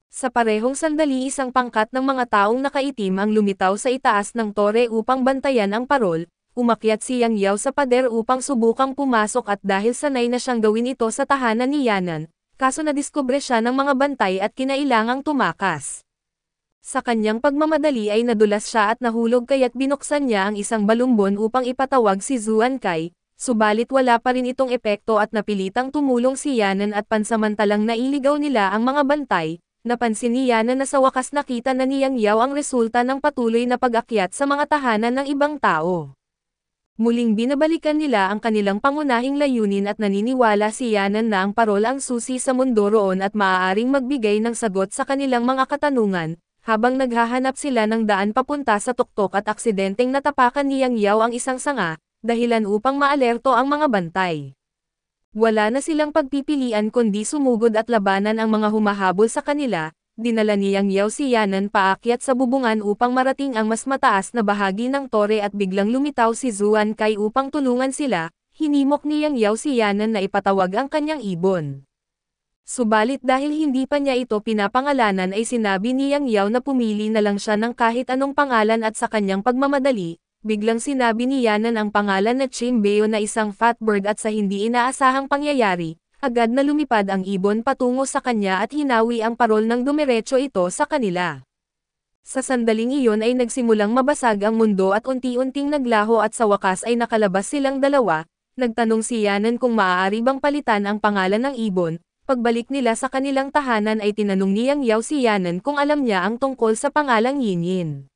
Sa parehong sandali isang pangkat ng mga taong nakaitim ang lumitaw sa itaas ng tore upang bantayan ang parol, umakyat si Yang Yao sa pader upang subukang pumasok at dahil sanay na siyang gawin ito sa tahanan ni Yanan, kaso nadiskubre siya ng mga bantay at kinailangang tumakas. Sa kanyang pagmamadali ay nadulas siya at nahulog kaya't binuksan niya ang isang balumbon upang ipatawag si Zuan Kai, subalit wala pa rin itong epekto at napilitang tumulong si Yanan at pansamantalang nailigaw nila ang mga bantay. Napansin ni Yanan na sa wakas nakita na ni Yang Yao ang resulta ng patuloy na pag-akyat sa mga tahanan ng ibang tao. Muling binabalikan nila ang kanilang pangunahing layunin at naniniwala si Yanan na ang parol ang susi sa mundo roon at maaaring magbigay ng sagot sa kanilang mga katanungan, habang naghahanap sila ng daan papunta sa tuktok at aksidenteng natapakan ni Yang Yao ang isang sanga, dahilan upang maalerto ang mga bantay. Wala na silang pagpipilian kundi sumugod at labanan ang mga humahabol sa kanila, dinala ni Yang Yao si Yanan paakyat sa bubungan upang marating ang mas mataas na bahagi ng tore at biglang lumitaw si Zuan Kai upang tulungan sila, hinimok ni Yang Yao si Yanan na ipatawag ang kanyang ibon. Subalit dahil hindi pa niya ito pinapangalanan ay sinabi ni Yang Yao na pumili na lang siya ng kahit anong pangalan at sa kanyang pagmamadali, Biglang sinabi ni Yanan ang pangalan na Chimbeo na isang fatbird at sa hindi inaasahang pangyayari, agad na lumipad ang ibon patungo sa kanya at hinawi ang parol ng dumiretso ito sa kanila. Sa sandaling iyon ay nagsimulang mabasag ang mundo at unti-unting naglaho at sa wakas ay nakalabas silang dalawa. Nagtanong si Yanan kung maaari bang palitan ang pangalan ng ibon. Pagbalik nila sa kanilang tahanan ay tinanong ni Yang Yao si Yanan kung alam niya ang tungkol sa pangalang Yinyin.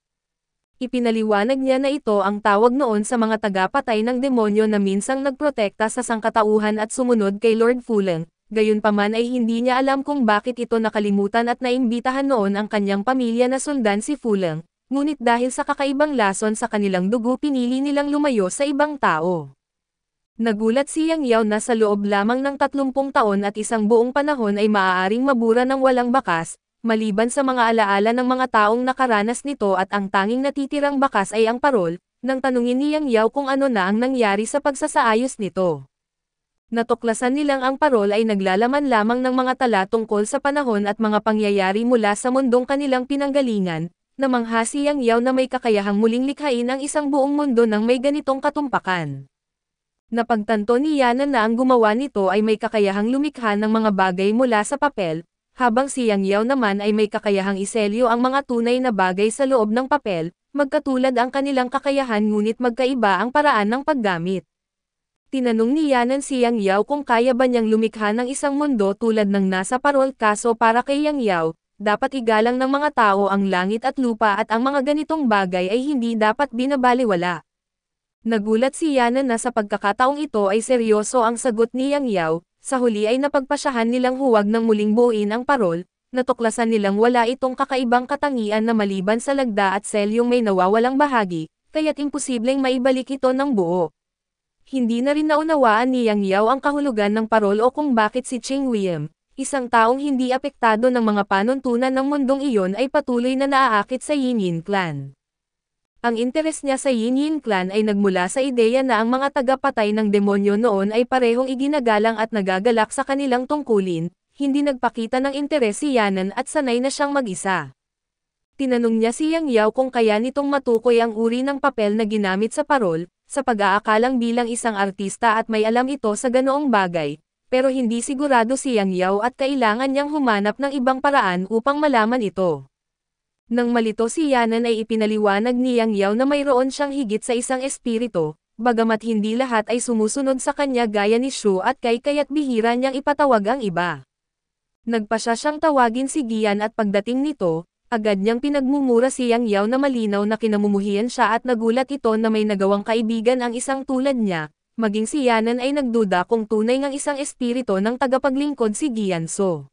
Ipinaliwanag niya na ito ang tawag noon sa mga tagapatay ng demonyo na minsang nagprotekta sa sangkatauhan at sumunod kay Lord Fuleng, gayunpaman ay hindi niya alam kung bakit ito nakalimutan at naimbitahan noon ang kanyang pamilya na sundan si Fuleng, ngunit dahil sa kakaibang lason sa kanilang dugo pinili nilang lumayo sa ibang tao. Nagulat si Yang Yao na sa loob lamang ng 30 taon at isang buong panahon ay maaaring mabura ng walang bakas, maliban sa mga alaala ng mga taong nakaranas nito at ang tanging natitirang bakas ay ang parol, nang tanungin ni Yang Yao kung ano na ang nangyari sa pagsasaayos nito. Natuklasan nilang ang parol ay naglalaman lamang ng mga tala tungkol sa panahon at mga pangyayari mula sa mundong kanilang pinanggalingan, namangha si Yang Yao na may kakayahang muling likhain ang isang buong mundo ng may ganitong katumpakan. Napagtanto ni Yanan na ang gumawa nito ay may kakayahang lumikha ng mga bagay mula sa papel, habang si Yang Yao naman ay may kakayahang iselyo ang mga tunay na bagay sa loob ng papel, magkatulad ang kanilang kakayahan ngunit magkaiba ang paraan ng paggamit. Tinanong ni Yanan si Yang Yao kung kaya ba niyang lumikha ng isang mundo tulad ng nasa parol kaso para kay Yang Yao, dapat igalang ng mga tao ang langit at lupa at ang mga ganitong bagay ay hindi dapat binabaliwala. Nagulat si Yanan na sa pagkakataong ito ay seryoso ang sagot ni Yang Yao. Sa huli ay napagpasyahan nilang huwag nang muling buuin ang parol, natuklasan nilang wala itong kakaibang katangian na maliban sa lagda at selyong may nawawalang bahagi, kaya't imposibleng maibalik ito ng buo. Hindi na rin naunawaan ni Yang Yao ang kahulugan ng parol o kung bakit si Ching William, isang taong hindi apektado ng mga panuntunan ng mundong iyon ay patuloy na naaakit sa Yinyin clan. Ang interes niya sa Yinyin clan ay nagmula sa ideya na ang mga tagapatay ng demonyo noon ay parehong iginagalang at nagagalak sa kanilang tungkulin, hindi nagpakita ng interes si Yanan at sanay na siyang mag-isa. Tinanong niya si Yang Yao kung kaya nitong matukoy ang uri ng papel na ginamit sa parol, sa pag-aakalang bilang isang artista at may alam ito sa ganoong bagay, pero hindi sigurado si Yang Yao at kailangan niyang humanap ng ibang paraan upang malaman ito. Nang malito si Yanan ay ipinaliwanag ni Yang Yao na mayroon siyang higit sa isang espiritu, bagamat hindi lahat ay sumusunod sa kanya gaya ni Shu at Kai kaya't bihira niyang ipatawag ang iba. Nagpasya siyang tawagin si Gian at pagdating nito, agad niyang pinagmumura si Yang Yao na malinaw na kinamumuhian siya at nagulat ito na may nagawang kaibigan ang isang tulad niya, maging si Yanan ay nagduda kung tunay ngang isang espiritu ng tagapaglingkod si Gian So.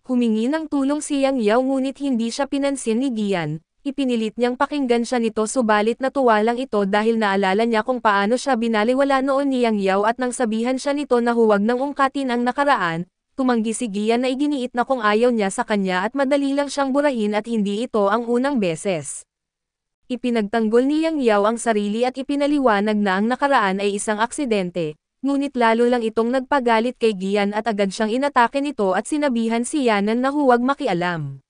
Humingi ng tulong si Yang Yao ngunit hindi siya pinansin ni Gian, ipinilit niyang pakinggan siya nito subalit natuwa lang ito dahil naalala niya kung paano siya binaliwala noon ni Yang Yao at nang sabihan siya nito na huwag nang ungkatin ang nakaraan, tumanggi si Gian na iginiit na kung ayaw niya sa kanya at madali lang siyang burahin at hindi ito ang unang beses. Ipinagtanggol ni Yang Yao ang sarili at ipinaliwanag na ang nakaraan ay isang aksidente. Ngunit lalo lang itong nagpagalit kay Gian at agad siyang inatake nito at sinabihan si Yanan na huwag makialam.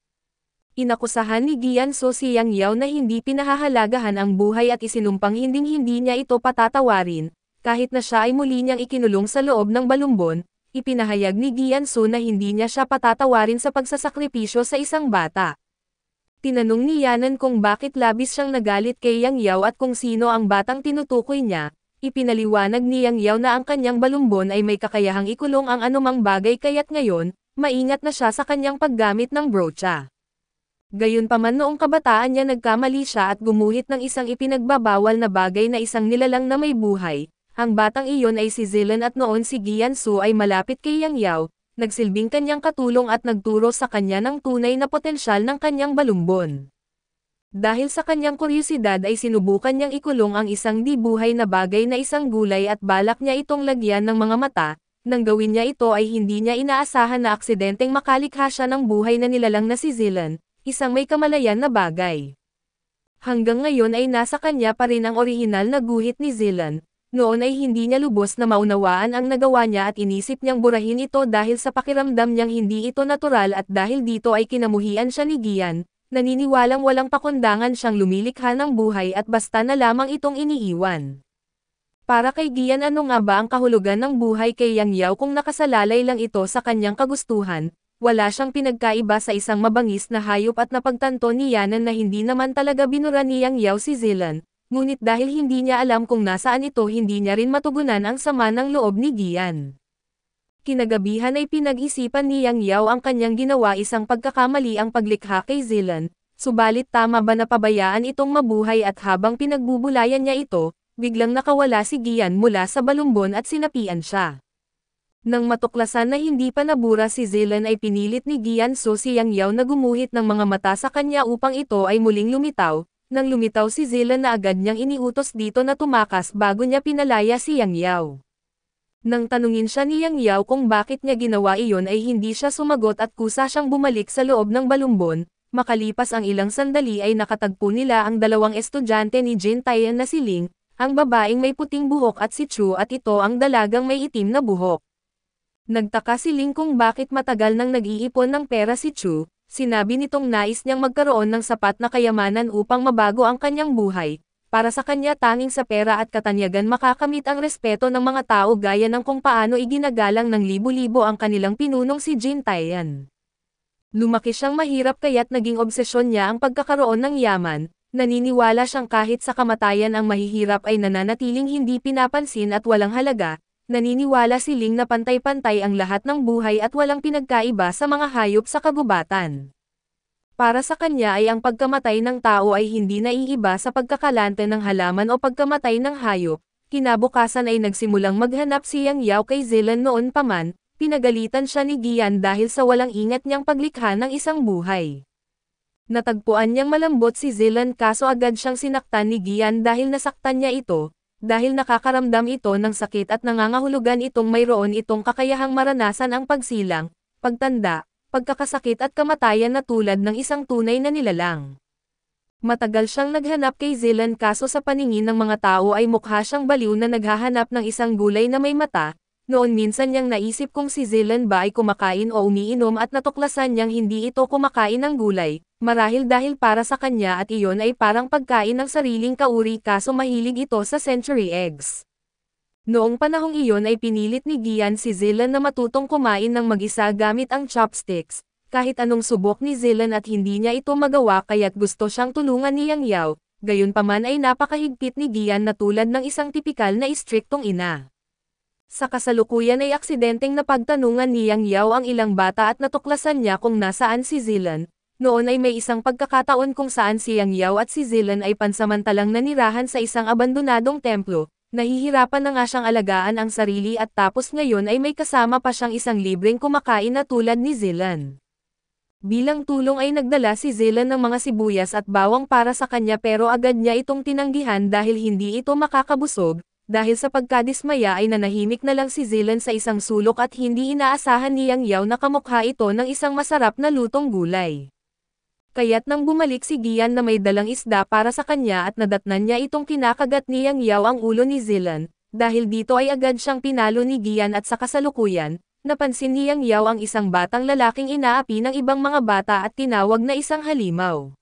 Inakusahan ni Gian So si Yang Yao na hindi pinahahalagahan ang buhay at isinumpang hindi niya ito patatawarin, kahit na siya ay muli niyang ikinulong sa loob ng balumbon, ipinahayag ni Gian So na hindi niya siya patatawarin sa pagsasakripisyo sa isang bata. Tinanong ni Yanan kung bakit labis siyang nagalit kay Yang Yao at kung sino ang batang tinutukoy niya. Ipinaliwanag ni Yang Yao na ang kanyang balumbon ay may kakayahang ikulong ang anumang bagay kaya't ngayon, maingat na siya sa kanyang paggamit ng brocha. Gayunpaman noong kabataan niya nagkamali siya at gumuhit ng isang ipinagbabawal na bagay na isang nilalang na may buhay. Ang batang iyon ay si Zilan at noon si Gian Su ay malapit kay Yang Yao, nagsilbing kanyang katulong at nagturo sa kanya ng tunay na potensyal ng kanyang balumbon. Dahil sa kanyang kuryosidad ay sinubukan niyang ikulong ang isang di-buhay na bagay na isang gulay at balak niya itong lagyan ng mga mata, nang gawin niya ito ay hindi niya inaasahan na aksidenteng makalikha siya ng buhay na nilalang na si Zilan, isang may kamalayan na bagay. Hanggang ngayon ay nasa kanya pa rin ang orihinal na guhit ni Zilan, noon ay hindi niya lubos na maunawaan ang nagawa niya at inisip niyang burahin ito dahil sa pakiramdam niyang hindi ito natural at dahil dito ay kinamuhian siya ni Gian. naniniwalang walang pakundangan siyang lumilikha ng buhay at basta na lamang itong iniiwan. Para kay Gian, ano nga ba ang kahulugan ng buhay kay Yang Yao kung nakasalalay lang ito sa kanyang kagustuhan? Wala siyang pinagkaiba sa isang mabangis na hayop at napagtanto ni Yanan na hindi naman talaga binura ni Yang Yao si Zilan, ngunit dahil hindi niya alam kung nasaan ito hindi niya rin matugunan ang sama ng loob ni Gian. Kinagabihan ay pinag-isipan ni Yang Yao ang kanyang ginawa, isang pagkakamali ang paglikha kay Zilan, subalit tama ba na pabayaan itong mabuhay at habang pinagbubulayan niya ito, biglang nakawala si Gian mula sa balumbon at sinapian siya. Nang matuklasan na hindi pa nabura si Zilan ay pinilit ni Gian si Yang Yao na gumuhit ng mga mata sa kanya upang ito ay muling lumitaw. Nang lumitaw si Zilan na agad niyang iniutos dito na tumakas bago niya pinalaya si Yang Yao. Nang tanungin siya ni Yang Yao kung bakit niya ginawa iyon ay hindi siya sumagot at kusa siyang bumalik sa loob ng balumbon. Makalipas ang ilang sandali ay nakatagpo nila ang dalawang estudyante ni Jin Taeyan na si Ling, ang babaeng may puting buhok at si Chu at ito ang dalagang may itim na buhok. Nagtaka si Ling kung bakit matagal nang nag-iipon ng pera si Chu, sinabi nitong nais niyang magkaroon ng sapat na kayamanan upang mabago ang kanyang buhay, para sa kanya tanging sa pera at katanyagan makakamit ang respeto ng mga tao gaya ng kung paano iginagalang ng libo-libo ang kanilang pinunong si Jin Taeyan. Lumaki siyang mahirap kaya't naging obsesyon niya ang pagkakaroon ng yaman, naniniwala siyang kahit sa kamatayan ang mahihirap ay nananatiling hindi pinapansin at walang halaga. Naniniwala si Ling na pantay-pantay ang lahat ng buhay at walang pinagkaiba sa mga hayop sa kagubatan. Para sa kanya ay ang pagkamatay ng tao ay hindi naiiba sa pagkakalante ng halaman o pagkamatay ng hayop. Kinabukasan ay nagsimulang maghanap si Yang Yao kay Zilan noon pa man, pinagalitan siya ni Gian dahil sa walang ingat niyang paglikha ng isang buhay. Natagpuan niyang malambot si Zilan kaso agad siyang sinaktan ni Gian dahil nasaktan niya ito. Dahil nakakaramdam ito ng sakit at nangangahulugan itong mayroon itong kakayahang maranasan ang pagsilang, pagtanda, pagkakasakit at kamatayan na tulad ng isang tunay na nilalang. Matagal siyang naghanap kay Zilan kaso sa paningin ng mga tao ay mukha siyang baliw na naghahanap ng isang gulay na may mata. Noon minsan niyang naisip kung si Zilan ba ay kumakain o umiinom at natuklasan niyang hindi ito kumakain ng gulay, marahil dahil para sa kanya at iyon ay parang pagkain ng sariling kauri kaso mahilig ito sa century eggs. Noong panahong iyon ay pinilit ni Gian si Zilan na matutong kumain ng mag-isa gamit ang chopsticks, kahit anong subok ni Zilan at hindi niya ito magawa kaya't gusto siyang tulungan ni Yang Yao, gayunpaman ay napakahigpit ni Gian na tulad ng isang tipikal na istriktong ina. Sa kasalukuyan ay aksidenteng napagtanungan ni Yang Yao ang ilang bata at natuklasan niya kung nasaan si Zilan. Noon ay may isang pagkakataon kung saan si Yang Yao at si Zilan ay pansamantalang nanirahan sa isang abandonadong templo. Nahihirapan na nga siyang alagaan ang sarili at tapos ngayon ay may kasama pa siyang isang libreng kumakain na tulad ni Zilan. Bilang tulong ay nagdala si Zilan ng mga sibuyas at bawang para sa kanya pero agad niya itong tinanggihan dahil hindi ito makakabusog. Dahil sa pagkadismaya ay nanahimik na lang si Zilan sa isang sulok at hindi inaasahan ni Yang Yao na kamukha ito ng isang masarap na lutong gulay. Kaya't nang bumalik si Gian na may dalang isda para sa kanya at nadatnan niya itong kinakagat ni Yang Yao ang ulo ni Zilan, dahil dito ay agad siyang pinalo ni Gian at sa kasalukuyan, napansin ni Yang Yao ang isang batang lalaking inaapi ng ibang mga bata at tinawag na isang halimaw.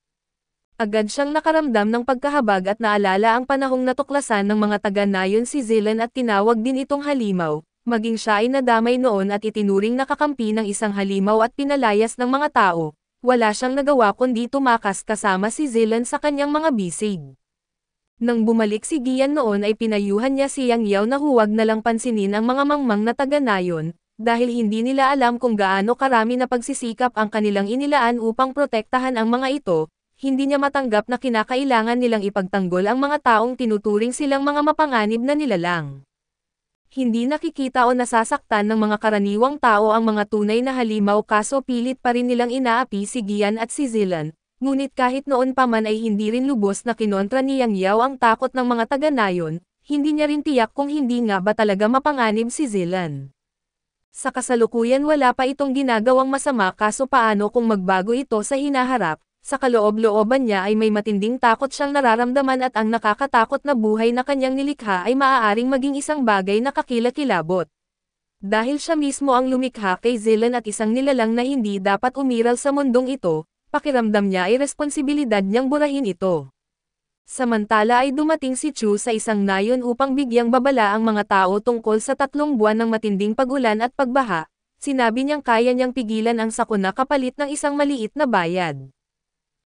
Agad siyang nakaramdam ng pagkahabag at naalala ang panahong natuklasan ng mga taga-nayon si Zilan at tinawag din itong halimaw, maging siya ay nadamay noon at itinuring nakakampi ng isang halimaw at pinalayas ng mga tao, wala siyang nagawa kundi tumakas kasama si Zilan sa kanyang mga bisig. Nang bumalik si Gian noon ay pinayuhan niya si Yang Yao na huwag na lang pansinin ang mga mangmang na taga-nayon, dahil hindi nila alam kung gaano karami na pagsisikap ang kanilang inilaan upang protektahan ang mga ito. Hindi niya matanggap na kinakailangan nilang ipagtanggol ang mga taong tinuturing silang mga mapanganib na nilalang. Hindi nakikita o nasasaktan ng mga karaniwang tao ang mga tunay na halimaw kaso pilit pa rin nilang inaapi si Gian at si Zilan, ngunit kahit noon pa man ay hindi rin lubos na kinontra ni Yang Yao ang takot ng mga taga-nayon, hindi niya rin tiyak kung hindi nga ba talaga mapanganib si Zilan. Sa kasalukuyan wala pa itong ginagawang masama kaso paano kung magbago ito sa hinaharap. Sa kaloob-looban niya ay may matinding takot siyang nararamdaman at ang nakakatakot na buhay na kanyang nilikha ay maaaring maging isang bagay na kakilakilabot. Dahil siya mismo ang lumikha kay Zilan at isang nilalang na hindi dapat umiral sa mundong ito, pakiramdam niya ay responsibilidad niyang burahin ito. Samantala ay dumating si Chu sa isang nayon upang bigyang babala ang mga tao tungkol sa 3 buwan ng matinding pagulan at pagbaha. Sinabi niyang kaya niyang pigilan ang sakuna kapalit ng isang maliit na bayad.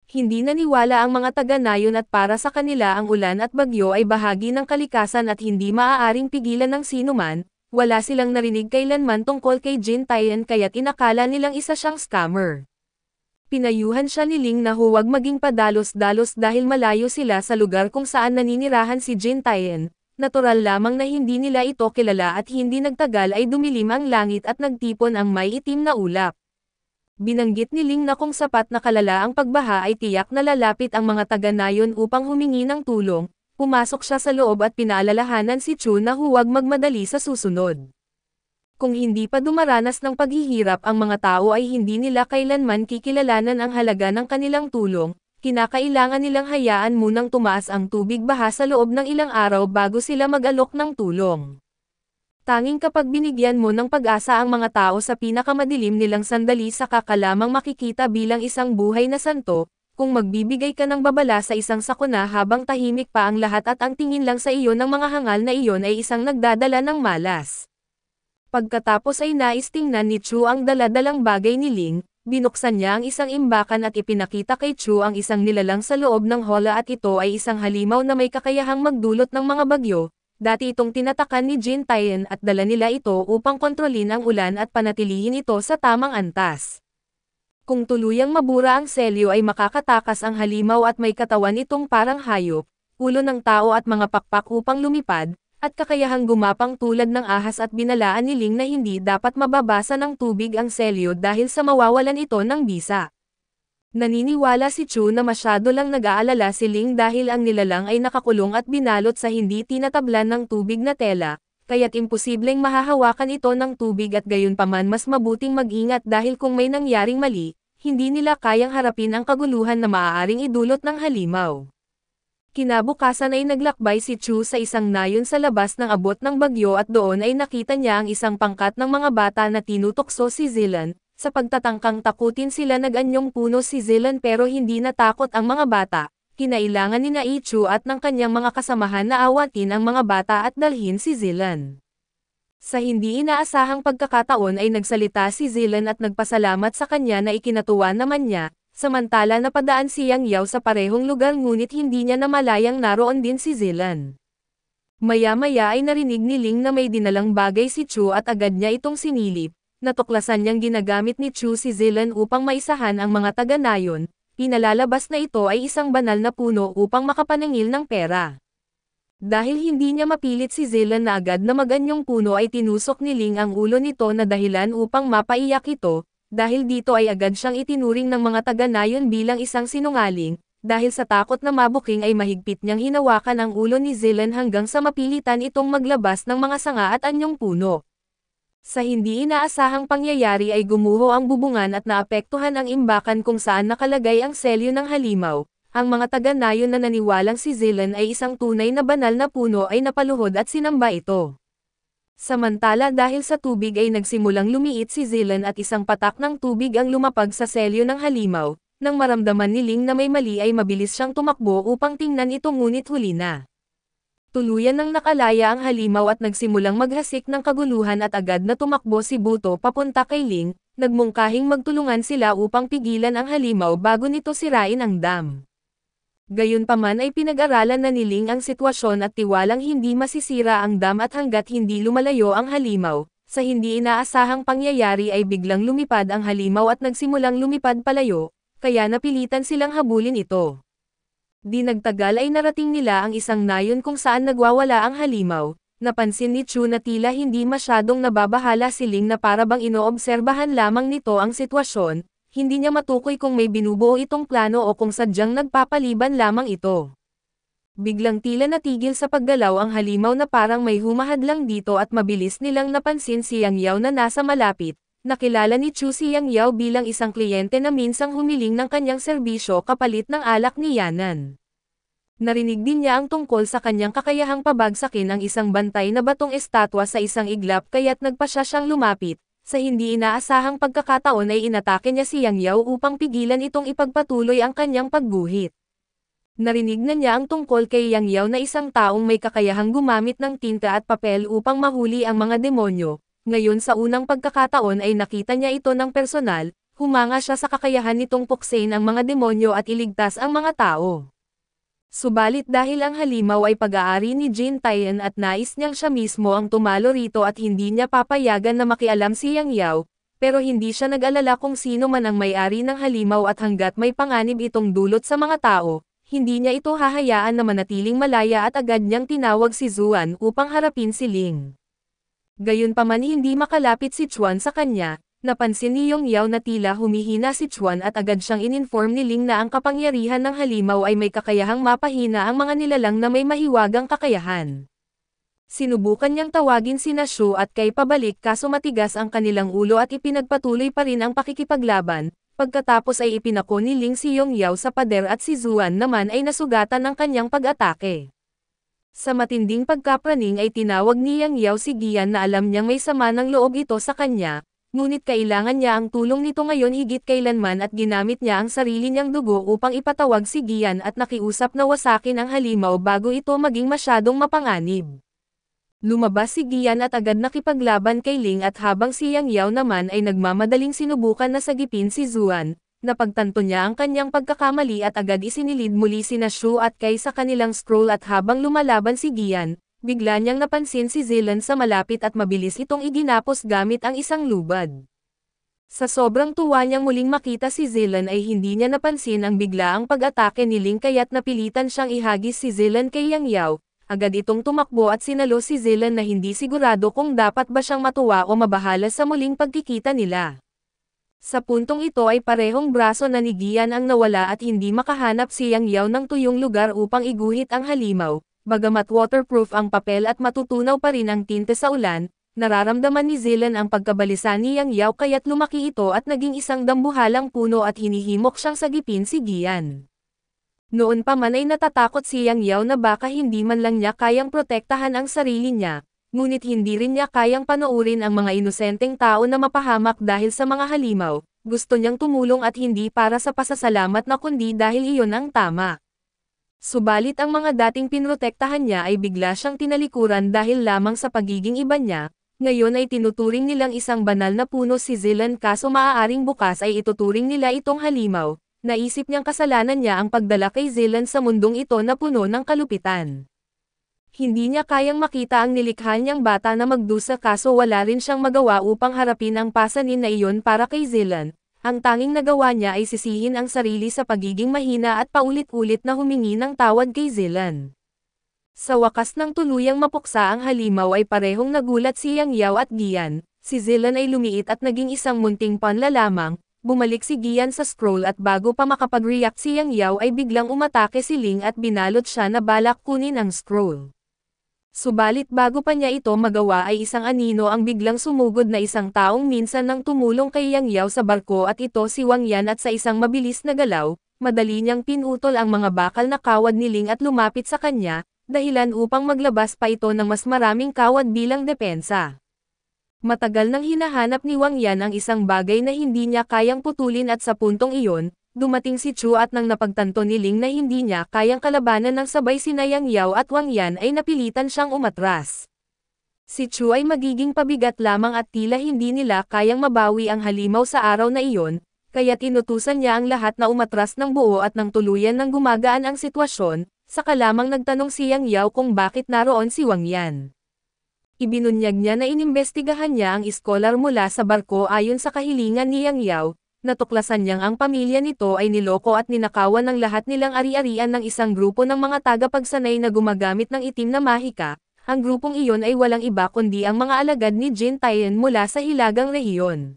Hindi naniwala ang mga taga-nayon at para sa kanila ang ulan at bagyo ay bahagi ng kalikasan at hindi maaaring pigilan ng sinuman. Wala silang narinig kailanman tungkol kay Jin Taeyeon kaya't inakala nilang isa siyang scammer. Pinayuhan siya ni Ling na huwag maging padalos-dalos dahil malayo sila sa lugar kung saan naninirahan si Jin Taeyeon. Natural lamang na hindi nila ito kilala at hindi nagtagal ay dumilim ang langit at nagtipon ang may itim na ulap. Binanggit ni Ling na kung sapat na kalala ang pagbaha ay tiyak na lalapit ang mga taga-nayon upang humingi ng tulong. Pumasok siya sa loob at pinaalalahanan si Chu na huwag magmadali sa susunod. Kung hindi pa dumaranas ng paghihirap ang mga tao ay hindi nila kailanman kikilalanan ang halaga ng kanilang tulong. Kinakailangan nilang hayaan munang tumaas ang tubig baha sa loob ng ilang araw bago sila mag-alok ng tulong. Tanging kapag binigyan mo ng pag-asa ang mga tao sa pinakamadilim nilang sandali saka ka lamang makikita bilang isang buhay na santo, kung magbibigay ka ng babala sa isang sakuna habang tahimik pa ang lahat at ang tingin lang sa iyo ng mga hangal na iyon ay isang nagdadala ng malas. Pagkatapos ay nais tingnan ni Chu ang daladalang bagay ni Ling. Binuksan niya ang isang imbakan at ipinakita kay Chu ang isang nilalang sa loob ng hola at ito ay isang halimaw na may kakayahang magdulot ng mga bagyo. Dati itong tinatakan ni Jin Taeyeon at dala nila ito upang kontrolin ang ulan at panatilihin ito sa tamang antas. Kung tuluyang mabura ang selyo ay makakatakas ang halimaw at may katawan itong parang hayop, ulo ng tao at mga pakpak upang lumipad, at kakayahang gumapang tulad ng ahas at binalaan ni Ling na hindi dapat mababasa ng tubig ang selyo dahil sa mawawalan ito ng bisa. Naniniwala si Chu na masyado lang nag-aalala si Ling dahil ang nilalang ay nakakulong at binalot sa hindi tinatablan ng tubig na tela, kaya't imposibleng mahahawakan ito ng tubig at gayunpaman mas mabuting mag-ingat dahil kung may nangyaring mali, hindi nila kayang harapin ang kaguluhan na maaaring idulot ng halimaw. Kinabukasan ay naglakbay si Chu sa isang nayon sa labas ng abot ng bagyo at doon ay nakita niya ang isang pangkat ng mga bata na tinutokso si Zilan. Sa pagtatangkang takutin sila nag-anyong puno si Zilan pero hindi natakot ang mga bata. Kinailangan ni na Chu at ng kanyang mga kasamahan na awatin ang mga bata at dalhin si Zilan. Sa hindi inaasahang pagkakataon ay nagsalita si Zilan at nagpasalamat sa kanya na ikinatuwa naman niya. Samantala napadaan si Yang Yao sa parehong lugar ngunit hindi niya namalayang naroon din si Zilan. Maya-maya ay narinig ni Ling na may dinalang bagay si Chu at agad niya itong sinilip. Natuklasan niyang ginagamit ni Chu si Zilan upang maisahan ang mga taga-nayon. Pinalalabas na ito ay isang banal na puno upang makapaningil ng pera. Dahil hindi niya mapilit si Zilan na agad na maganyong puno ay tinusok ni Ling ang ulo nito na dahilan upang mapaiyak ito. Dahil dito ay agad siyang itinuring ng mga taga-nayon bilang isang sinungaling, dahil sa takot na mabuking ay mahigpit niyang hinawakan ang ulo ni Zilan hanggang sa mapilitan itong maglabas ng mga sanga at anyong puno. Sa hindi inaasahang pangyayari ay gumuho ang bubungan at naapektuhan ang imbakan kung saan nakalagay ang selyo ng halimaw. Ang mga taga-nayon na naniwalang si Zilan ay isang tunay na banal na puno ay napaluhod at sinamba ito. Samantala dahil sa tubig ay nagsimulang lumiit si Zilan at isang patak ng tubig ang lumapag sa selyo ng halimaw. Nang maramdaman ni Ling na may mali ay mabilis siyang tumakbo upang tingnan ito ngunit huli na. Tuluyan nang nakalaya ang halimaw at nagsimulang maghasik ng kaguluhan at agad na tumakbo si Buto papunta kay Ling, nagmungkahing magtulungan sila upang pigilan ang halimaw bago nito sirain ang dam. Gayunpaman ay pinag-aralan na ni Ling ang sitwasyon at tiwalang hindi masisira ang dam at hanggat hindi lumalayo ang halimaw, sa hindi inaasahang pangyayari ay biglang lumipad ang halimaw at nagsimulang lumipad palayo, kaya napilitan silang habulin ito. Di nagtagal ay narating nila ang isang nayon kung saan nagwawala ang halimaw. Napansin ni Chu na tila hindi masyadong nababahala si Ling na para bang inoobserbahan lamang nito ang sitwasyon. Hindi niya matukoy kung may binubuo itong plano o kung sadyang nagpapaliban lamang ito. Biglang tila natigil sa paggalaw ang halimaw na parang may humahadlang dito at mabilis nilang napansin si Yang Yao na nasa malapit. Nakilala ni Chu si Yang Yao bilang isang kliyente na minsang humiling ng kanyang serbisyo kapalit ng alak ni Yanan. Narinig din niya ang tungkol sa kanyang kakayahang pabagsakin ang isang bantay na batong estatwa sa isang iglap kaya't nagpasya siyang lumapit. sa hindi inaasahang pagkakataon ay inatake niya si Yang Yao upang pigilan itong ipagpatuloy ang kanyang pagguhit. Narinig na niya ang tungkol kay Yang Yao na isang taong may kakayahang gumamit ng tinta at papel upang mahuli ang mga demonyo. Ngayon sa unang pagkakataon ay nakita niya ito ng personal, humanga siya sa kakayahan nitong puksain ang mga demonyo at iligtas ang mga tao. Subalit dahil ang halimaw ay pag-aari ni Jin Taeyeon at nais niyang siya mismo ang tumalo rito at hindi niya papayagan na makialam si Yang Yao, pero hindi siya nag-alala kung sino man ang may-ari ng halimaw at hanggat may panganib itong dulot sa mga tao, hindi niya ito hahayaan na manatiling malaya at agad niyang tinawag si Zuan upang harapin si Ling. Gayunpaman hindi makalapit si Chuan sa kanya. Napansin ni Yong Yao na tila humihina si Chuan at agad siyang in-inform ni Ling na ang kapangyarihan ng halimaw ay may kakayahang mapahina ang mga nilalang na may mahiwagang kakayahan. Sinubukan niyang tawagin sina Shu at Kai pabalik kaso matigas ang kanilang ulo at ipinagpatuloy pa rin ang pakikipaglaban, pagkatapos ay ipinako ni Ling si Yong Yao sa pader at si Zuan naman ay nasugatan ng kanyang pag-atake. Sa matinding pagkapraning ay tinawag ni Yang Yao si Gian na alam niyang may sama ng loob ito sa kanya. Ngunit kailangan niya ang tulong nito ngayon higit kailanman at ginamit niya ang sarili niyang dugo upang ipatawag si Gian at nakiusap na wasakin ang halimaw bago ito maging masyadong mapanganib. Lumabas si Gian at agad nakipaglaban kay Ling at habang si Yang Yao naman ay nagmamadaling sinubukan na sagipin si Zuan, napagtanto niya ang kanyang pagkakamali at agad isinilid muli sina Shu at Kai sa kanilang scroll at habang lumalaban si Gian, bigla niyang napansin si Zilan sa malapit at mabilis itong iginapos gamit ang isang lubad. Sa sobrang tuwa niyang muling makita si Zilan ay hindi niya napansin ang biglaang pag-atake ni Ling kaya't napilitan siyang ihagis si Zilan kay Yang Yao, agad itong tumakbo at sinalo si Zilan na hindi sigurado kung dapat ba siyang matuwa o mabahala sa muling pagkikita nila. Sa puntong ito ay parehong braso na ni Gian ang nawala at hindi makahanap si Yang Yao ng tuyong lugar upang iguhit ang halimaw. Bagamat waterproof ang papel at matutunaw pa rin ang tinte sa ulan, nararamdaman ni Zilan ang pagkabalisa ni Yang Yao kaya't lumaki ito at naging isang dambuhalang puno at hinihimok siyang sagipin si Gian. Noon pa man ay natatakot si Yang Yao na baka hindi man lang niya kayang protektahan ang sarili niya, ngunit hindi rin niya kayang panoorin ang mga inosenteng tao na mapahamak dahil sa mga halimaw, gusto niyang tumulong at hindi para sa pasasalamat na kundi dahil iyon ang tama. Subalit ang mga dating pinrotektahan niya ay bigla siyang tinalikuran dahil lamang sa pagiging iba niya, ngayon ay tinuturing nilang isang banal na puno si Zilan kaso maaaring bukas ay ituturing nila itong halimaw, naisip niyang kasalanan niya ang pagdala kay Zilan sa mundong ito na puno ng kalupitan. Hindi niya kayang makita ang nilikha niyang bata na magdusa kaso wala rin siyang magawa upang harapin ang pasanin na iyon para kay Zilan. Ang tanging nagawa niya ay sisihin ang sarili sa pagiging mahina at paulit-ulit na humingi ng tawad kay Zilan. Sa wakas ng tuluyang mapuksa ang halimaw ay parehong nagulat si Yang Yao at Gian, si Zilan ay lumiit at naging isang munting panla lamang, bumalik si Gian sa scroll at bago pa makapag-react si Yang Yao ay biglang umatake si Ling at binalot siya na balak kunin ang scroll. Subalit bago pa niya ito magawa ay isang anino ang biglang sumugod na isang taong minsan nang tumulong kay Yang Yao sa barko at ito si Wang Yan at sa isang mabilis na galaw, madali niyang pinutol ang mga bakal na kawad ni Ling at lumapit sa kanya, dahilan upang maglabas pa ito ng mas maraming kawad bilang depensa. Matagal nang hinahanap ni Wang Yan ang isang bagay na hindi niya kayang putulin at sa puntong iyon, dumating si Chu at nang napagtanto ni Ling na hindi niya kayang kalabanan ng sabay sina Yang Yao at Wang Yan ay napilitan siyang umatras. Si Chu ay magiging pabigat lamang at tila hindi nila kayang mabawi ang halimaw sa araw na iyon, kaya tinutusan niya ang lahat na umatras ng buo at nang tuluyan ng gumagaan ang sitwasyon, saka lamang nagtanong si Yang Yao kung bakit naroon si Wang Yan. Ibinunyag niya na inimbestigahan niya ang iskolar mula sa barko ayon sa kahilingan ni Yang Yao. Natuklasan niyang ang pamilya nito ay niloko at ninakawan ng lahat nilang ari-arian ng isang grupo ng mga tagapagsanay na gumagamit ng itim na mahika. Ang grupong iyon ay walang iba kundi ang mga alagad ni Jin Taeyeon mula sa hilagang rehiyon.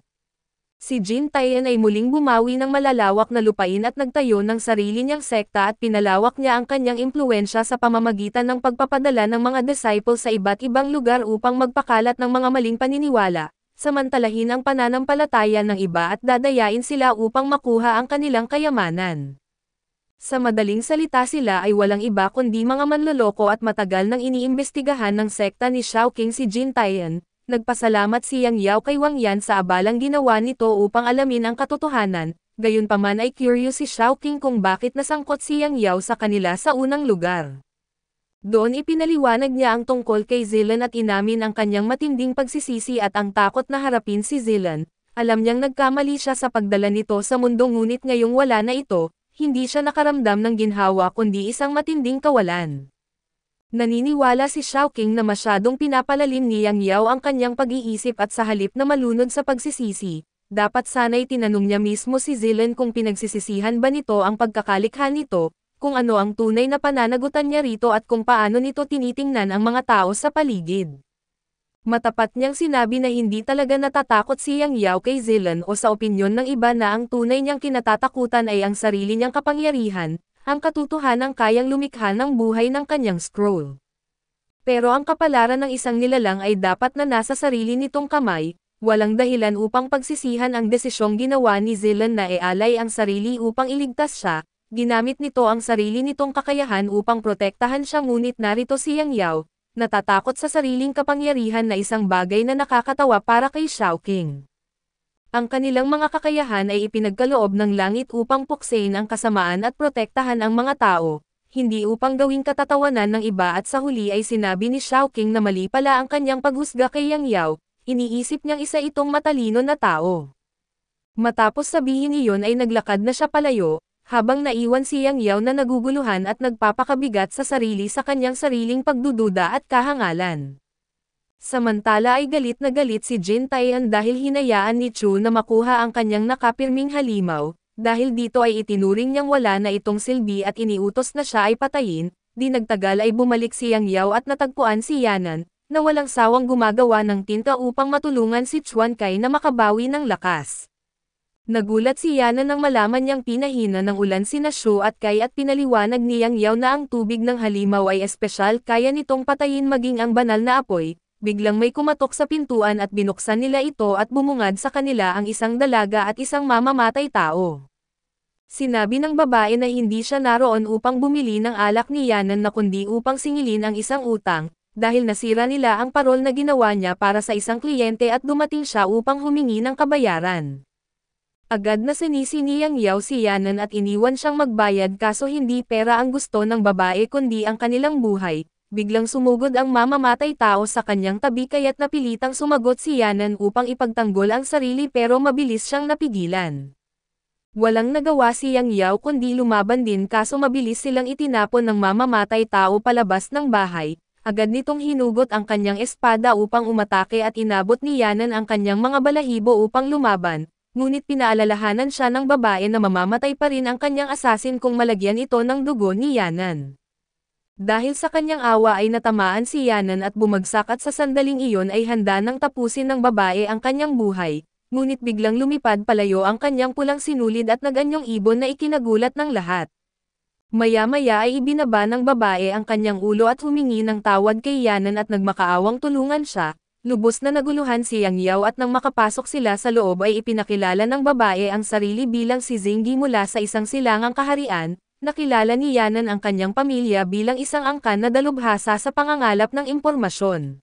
Si Jin Taeyeon ay muling bumawi ng malalawak na lupain at nagtayo ng sarili niyang sekta at pinalawak niya ang kanyang impluwensya sa pamamagitan ng pagpapadala ng mga disciples sa iba't ibang lugar upang magpakalat ng mga maling paniniwala. Samantalahin ang pananampalataya ng iba at dadayain sila upang makuha ang kanilang kayamanan. Sa madaling salita sila ay walang iba kundi mga manloloko at matagal nang iniimbestigahan ng sekta ni Xiaoqing si Jin Taeyeon, nagpasalamat si Yang Yao kay Wang Yan sa abalang ginawa nito upang alamin ang katotohanan, gayunpaman ay curious si Xiaoqing kung bakit nasangkot si Yang Yao sa kanila sa unang lugar. Doon ipinaliwanag niya ang tungkol kay Zilan at inamin ang kanyang matinding pagsisisi at ang takot na harapin si Zilan. Alam niyang nagkamali siya sa pagdala nito sa mundo ngunit ngayong wala na ito, hindi siya nakaramdam ng ginhawa kundi isang matinding kawalan. Naniniwala si Xiaoqing na masyadong pinapalalim ni Yang Yao ang kanyang pag-iisip at sa halip na malunod sa pagsisisi, dapat sana'y tinanong niya mismo si Zilan kung pinagsisisihan ba nito ang pagkakalikha nito, kung ano ang tunay na pananagutan niya rito at kung paano nito tinitingnan ang mga tao sa paligid. Matapat niyang sinabi na hindi talaga natatakot si Yang Yao kay Zilan o sa opinyon ng iba na ang tunay niyang kinatatakutan ay ang sarili niyang kapangyarihan, ang katotohanang kayang lumikha ng buhay ng kanyang scroll. Pero ang kapalaran ng isang nilalang ay dapat na nasa sarili nitong kamay, walang dahilan upang pagsisihan ang desisyong ginawa ni Zilan na ialay ang sarili upang iligtas siya, ginamit nito ang sarili nitong kakayahan upang protektahan siya ngunit narito si Yang Yao, natatakot sa sariling kapangyarihan na isang bagay na nakakatawa para kay Xiaoqing. Ang kanilang mga kakayahan ay ipinagkaloob ng langit upang puksain ang kasamaan at protektahan ang mga tao, hindi upang gawing katatawanan ng iba at sa huli ay sinabi ni Xiaoqing na mali pala ang kanyang paghusga kay Yang Yao, iniisip niyang isa itong matalino na tao. Matapos sabihin iyon ay naglakad na siya palayo, habang naiwan si Yang Yao na naguguluhan at nagpapakabigat sa sarili sa kanyang sariling pagdududa at kahangalan. Samantala ay galit na galit si Jin Taian dahil hinayaan ni Chu na makuha ang kanyang nakapirming halimaw, dahil dito ay itinuring niyang wala na itong silbi at iniutos na siya ay patayin, di nagtagal ay bumalik si Yang Yao at natagpuan si Yanan, na walang sawang gumagawa ng tinta upang matulungan si Chuan Kai na makabawi ng lakas. Nagulat si Yana nang malaman niyang pinahina ng ulan sina Shu at Kai at pinaliwanag ni Yang Yao na ang tubig ng halimaw ay espesyal kaya nitong patayin maging ang banal na apoy, biglang may kumatok sa pintuan at binuksan nila ito at bumungad sa kanila ang isang dalaga at isang mamamatay tao. Sinabi ng babae na hindi siya naroon upang bumili ng alak ni Yanan na kundi upang singilin ang isang utang, dahil nasira nila ang parol na ginawa niya para sa isang kliyente at dumating siya upang humingi ng kabayaran. Agad na sinisi ni Yang Yao si Yanan at iniwan siyang magbayad kaso hindi pera ang gusto ng babae kundi ang kanilang buhay. Biglang sumugod ang mamamatay tao sa kanyang tabi kaya't napilitang sumagot si Yanan upang ipagtanggol ang sarili pero mabilis siyang napigilan. Walang nagawa si Yang Yao kundi lumaban din kaso mabilis silang itinapon ng mamamatay tao palabas ng bahay. Agad nitong hinugot ang kanyang espada upang umatake at inabot ni Yanan ang kanyang mga balahibo upang lumaban. Ngunit pinaalalahanan siya ng babae na mamamatay pa rin ang kanyang asasin kung malagyan ito ng dugo ni Yanan. Dahil sa kanyang awa ay natamaan si Yanan at bumagsak at sa sandaling iyon ay handa nang tapusin ng babae ang kanyang buhay, ngunit biglang lumipad palayo ang kanyang pulang sinulid at naganyong ibon na ikinagulat ng lahat. Maya-maya ay ibinaba ng babae ang kanyang ulo at humingi ng tawad kay Yanan at nagmakaawang tulungan siya. Lubos na naguluhan si Yang Yao at nang makapasok sila sa loob ay ipinakilala ng babae ang sarili bilang si Zinggi mula sa isang silangang kaharian, nakilala ni Yanan ang kanyang pamilya bilang isang angkan na dalubhasa sa pangangalap ng impormasyon.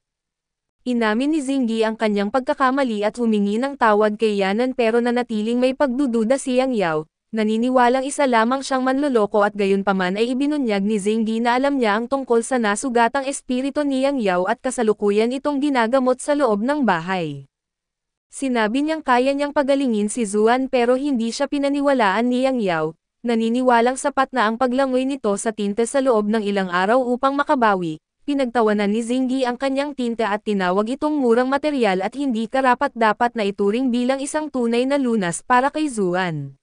Inamin ni Zinggi ang kanyang pagkakamali at humingi ng tawad kay Yanan pero nanatiling may pagdududa si Yang Yao, naniniwalang isa lamang siyang manloloko at gayunpaman ay ibinunyag ni Zinggi na alam niya ang tungkol sa nasugatang espiritu ni Yang Yao at kasalukuyan itong ginagamot sa loob ng bahay. Sinabi niyang kaya niyang pagalingin si Zuan pero hindi siya pinaniwalaan ni Yang Yao, naniniwalang sapat na ang paglangoy nito sa tinte sa loob ng ilang araw upang makabawi. Pinagtawanan ni Zinggi ang kanyang tinte at tinawag itong murang materyal at hindi karapat-dapat na ituring bilang isang tunay na lunas para kay Zuan.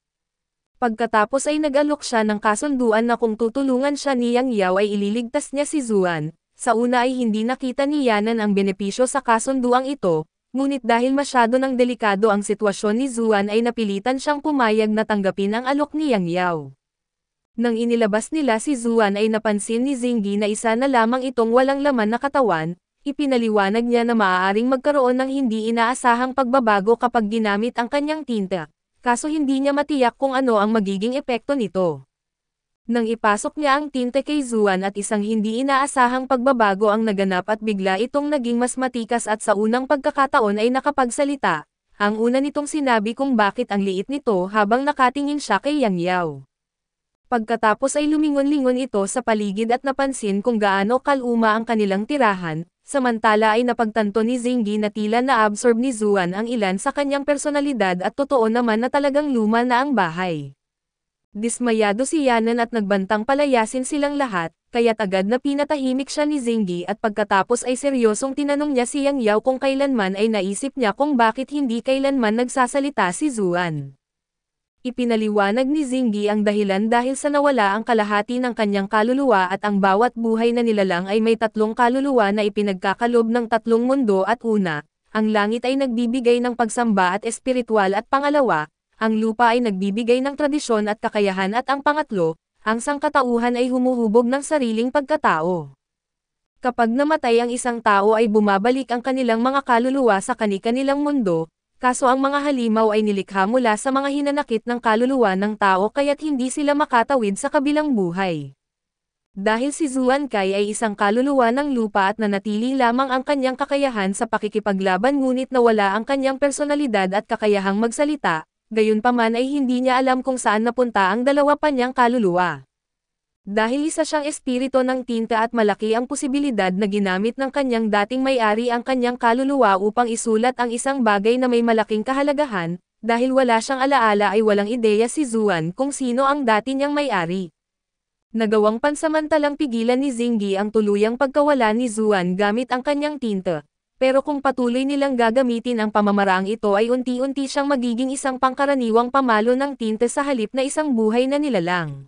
Pagkatapos ay nag-alok siya ng kasunduan na kung tutulungan siya ni Yang Yao ay ililigtas niya si Zuan. Sa una ay hindi nakita ni Yanan ang benepisyo sa kasunduang ito, ngunit dahil masyado ng delikado ang sitwasyon ni Zuan ay napilitan siyang pumayag na tanggapin ang alok ni Yang Yao. Nang inilabas nila si Zuan ay napansin ni Zinggi na isa na lamang itong walang laman na katawan, ipinaliwanag niya na maaaring magkaroon ng hindi inaasahang pagbabago kapag ginamit ang kanyang tinta. Kaso hindi niya matiyak kung ano ang magiging epekto nito. Nang ipasok niya ang tinte kay Zuan at isang hindi inaasahang pagbabago ang naganap at bigla itong naging mas matikas at sa unang pagkakataon ay nakapagsalita. Ang una nitong sinabi kung bakit ang liit nito habang nakatingin siya kay Yang Yao. Pagkatapos ay lumingon-lingon ito sa paligid at napansin kung gaano kaluma ang kanilang tirahan, samantala ay napagtanto ni Zinggi na tila na-absorb ni Zuan ang ilan sa kanyang personalidad at totoo naman na talagang luma na ang bahay. Dismayado si Yanan at nagbantang palayasin silang lahat, kaya't agad na pinatahimik siya ni Zinggi at pagkatapos ay seryosong tinanong niya si Yang Yao kung kailanman ay naisip niya kung bakit hindi kailanman nagsasalita si Zuan. Ipinaliwanag ni Zinggi ang dahilan dahil sa nawala ang kalahati ng kanyang kaluluwa at ang bawat buhay na nilalang ay may tatlong kaluluwa na ipinagkakalob ng tatlong mundo at una, ang langit ay nagbibigay ng pagsamba at espiritual at pangalawa, ang lupa ay nagbibigay ng tradisyon at kakayahan at ang pangatlo, ang sangkatauhan ay humuhubog ng sariling pagkatao. Kapag namatay ang isang tao ay bumabalik ang kanilang mga kaluluwa sa kani-kanilang mundo, kaso ang mga halimaw ay nilikha mula sa mga hinanakit ng kaluluwa ng tao kaya't hindi sila makatawid sa kabilang buhay. Dahil si Zuan Kai ay isang kaluluwa ng lupa at nanatili lamang ang kanyang kakayahan sa pakikipaglaban ngunit nawala ang kanyang personalidad at kakayahang magsalita, gayunpaman ay hindi niya alam kung saan napunta ang dalawa pa niyang kaluluwa. Dahil isa siyang espiritu ng tinta at malaki ang posibilidad na ginamit ng kanyang dating may-ari ang kanyang kaluluwa upang isulat ang isang bagay na may malaking kahalagahan, dahil wala siyang alaala ay walang ideya si Zuan kung sino ang dati niyang may-ari. Nagawang pansamantalang pigilan ni Zinggi ang tuluyang pagkawala ni Zuan gamit ang kanyang tinta, pero kung patuloy nilang gagamitin ang pamamaraang ito ay unti-unti siyang magiging isang pangkaraniwang pamalo ng tinta sa halip na isang buhay na nilalang.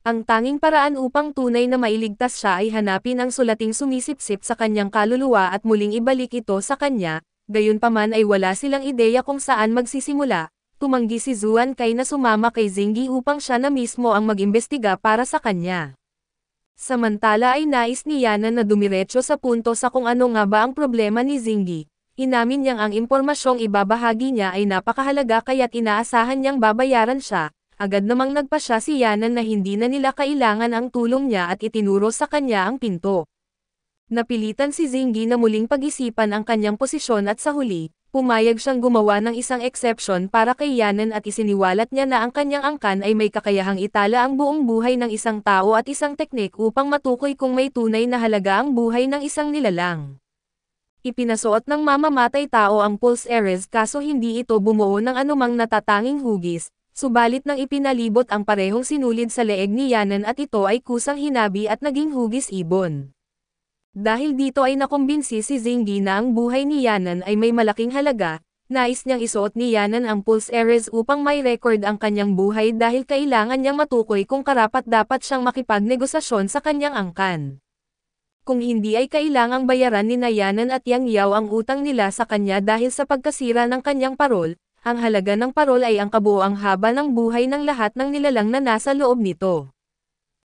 Ang tanging paraan upang tunay na mailigtas siya ay hanapin ang sulating sumisipsip sa kanyang kaluluwa at muling ibalik ito sa kanya, gayunpaman ay wala silang ideya kung saan magsisimula. Tumanggi si Zuan Kai na sumama kay Zinggi upang siya na mismo ang mag-imbestiga para sa kanya. Samantala ay nais ni Yanan na dumiretso sa punto sa kung ano nga ba ang problema ni Zinggi. Inamin niyang ang impormasyong ibabahagi niya ay napakahalaga kaya't inaasahan niyang babayaran siya. Agad namang nagpasya si Yanan na hindi na nila kailangan ang tulong niya at itinuro sa kanya ang pinto. Napilitan si Zinggi na muling pag-isipan ang kanyang posisyon at sa huli, pumayag siyang gumawa ng isang exception para kay Yanan at isiniwalat niya na ang kanyang angkan ay may kakayahang itala ang buong buhay ng isang tao at isang teknik upang matukoy kung may tunay na halaga ang buhay ng isang nilalang. Ipinasuot ng mamamatay tao ang Pulse Erez kaso hindi ito bumuo ng anumang natatanging hugis. Subalit nang ipinalibot ang parehong sinulid sa leeg ni Yanan at ito ay kusang hinabi at naging hugis ibon. Dahil dito ay nakumbinsi si Zinggi na ang buhay ni Yanan ay may malaking halaga, nais niyang isuot ni Yanan ang Pulse Erez upang may record ang kanyang buhay dahil kailangan niyang matukoy kung karapat-dapat siyang makipagnegosasyon sa kanyang angkan. Kung hindi ay kailangang bayaran ni Yanan at Yang Yao ang utang nila sa kanya dahil sa pagkasira ng kanyang parol, ang halaga ng parol ay ang kabuoang haba ng buhay ng lahat ng nilalang na nasa loob nito.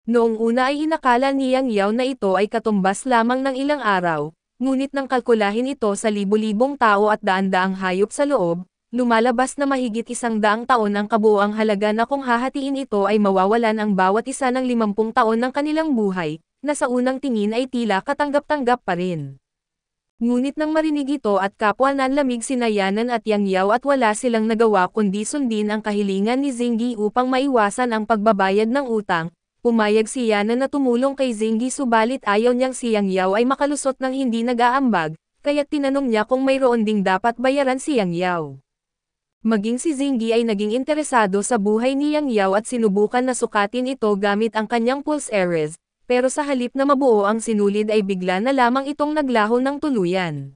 Noong una ay inakala ni Yang Yao na ito ay katumbas lamang ng ilang araw, ngunit nang kalkulahin ito sa libu-libong tao at daan-daang hayop sa loob, lumalabas na mahigit 100 taon ang kabuoang halaga na kung hahatiin ito ay mawawalan ang bawat isa ng 50 taon ng kanilang buhay, na sa unang tingin ay tila katanggap-tanggap pa rin. Ngunit nang marinig ito at kapwa nanlamig sina Yanan at Yang Yao at wala silang nagawa kundi sundin ang kahilingan ni Zinggi upang maiwasan ang pagbabayad ng utang, pumayag si Yanan na tumulong kay Zinggi subalit ayaw niyang si Yang Yao ay makalusot ng hindi nag-aambag, kaya't tinanong niya kung mayroon ding dapat bayaran si Yang Yao. Maging si Zinggi ay naging interesado sa buhay ni Yang Yao at sinubukan na sukatin ito gamit ang kanyang Pulse Erez. Pero sa halip na mabuo ang sinulid ay bigla na lamang itong naglaho ng tuluyan.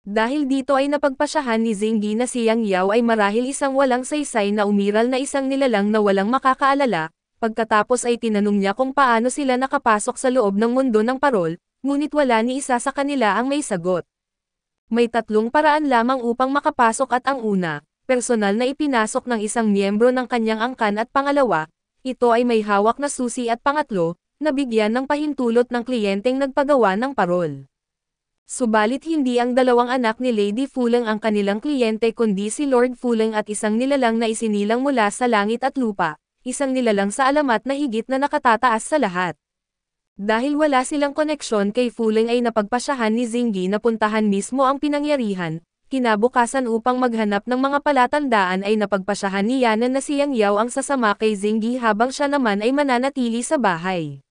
Dahil dito ay napagpasyahan ni Zinggi na si Yang Yao ay marahil isang walang saysay na umiral na isang nilalang na walang makakaalala, pagkatapos ay tinanong niya kung paano sila nakapasok sa loob ng mundo ng parol, ngunit wala ni isa sa kanila ang may sagot. May tatlong paraan lamang upang makapasok at ang una, personal na ipinasok ng isang miyembro ng kanyang angkan at pangalawa, ito ay may hawak na susi at pangatlo, nabigyan ng pahintulot ng kliyenteng nagpagawa ng parol. Subalit hindi ang dalawang anak ni Lady Fuleng ang kanilang kliyente kundi si Lord Fuleng at isang nilalang na isinilang mula sa langit at lupa, isang nilalang sa alamat na higit na nakatataas sa lahat. Dahil wala silang koneksyon kay Fu Leng ay napagpasyahan ni Zinggi na puntahan mismo ang pinangyarihan. Kinabukasan upang maghanap ng mga palatandaan ay napagpasyahan ni Yanan na si Yang Yao ang sasama kay Zinggi habang siya naman ay mananatili sa bahay.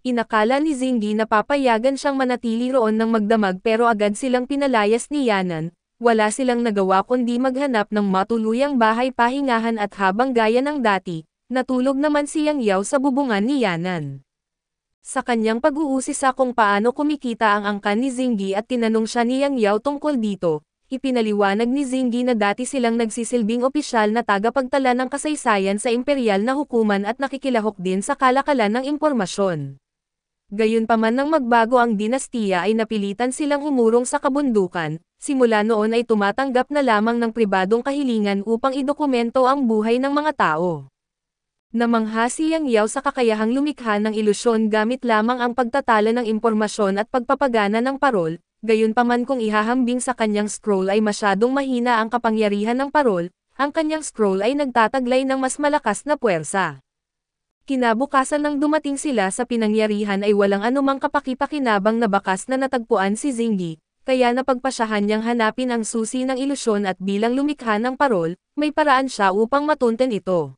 Inakala ni Zinggi na papayagan siyang manatili roon ng magdamag pero agad silang pinalayas ni Yanan. Wala silang nagawa kundi maghanap ng matuluyang bahay pahingahan at habang gaya ng dati, natulog naman si Yang Yao sa bubungan ni Yanan. Sa kanyang pag-uusisa kung paano kumikita ang angkan ni Zinggi at tinanong siya ni Yang Yao tungkol dito, ipinaliwanag ni Zinggi na dati silang nagsisilbing opisyal na tagapagtala ng kasaysayan sa imperial na hukuman at nakikilahok din sa kalakalan ng impormasyon. Gayunpaman nang magbago ang dinastiya ay napilitan silang umurong sa kabundukan, simula noon ay tumatanggap na lamang ng pribadong kahilingan upang idokumento ang buhay ng mga tao. Namangha si Yang Yao sa kakayahang lumikha ng ilusyon gamit lamang ang pagtatala ng impormasyon at pagpapagana ng parol. Gayunpaman kung ihahambing sa kanyang scroll ay masyadong mahina ang kapangyarihan ng parol, ang kanyang scroll ay nagtataglay ng mas malakas na puwersa. Kinabukasan nang dumating sila sa pinangyarihan ay walang anumang kapaki-pakinabang na bakas na natagpuan si Zinggi, kaya napagpasyahan niyang hanapin ang susi ng ilusyon at bilang lumikha ng parol, may paraan siya upang matunten ito.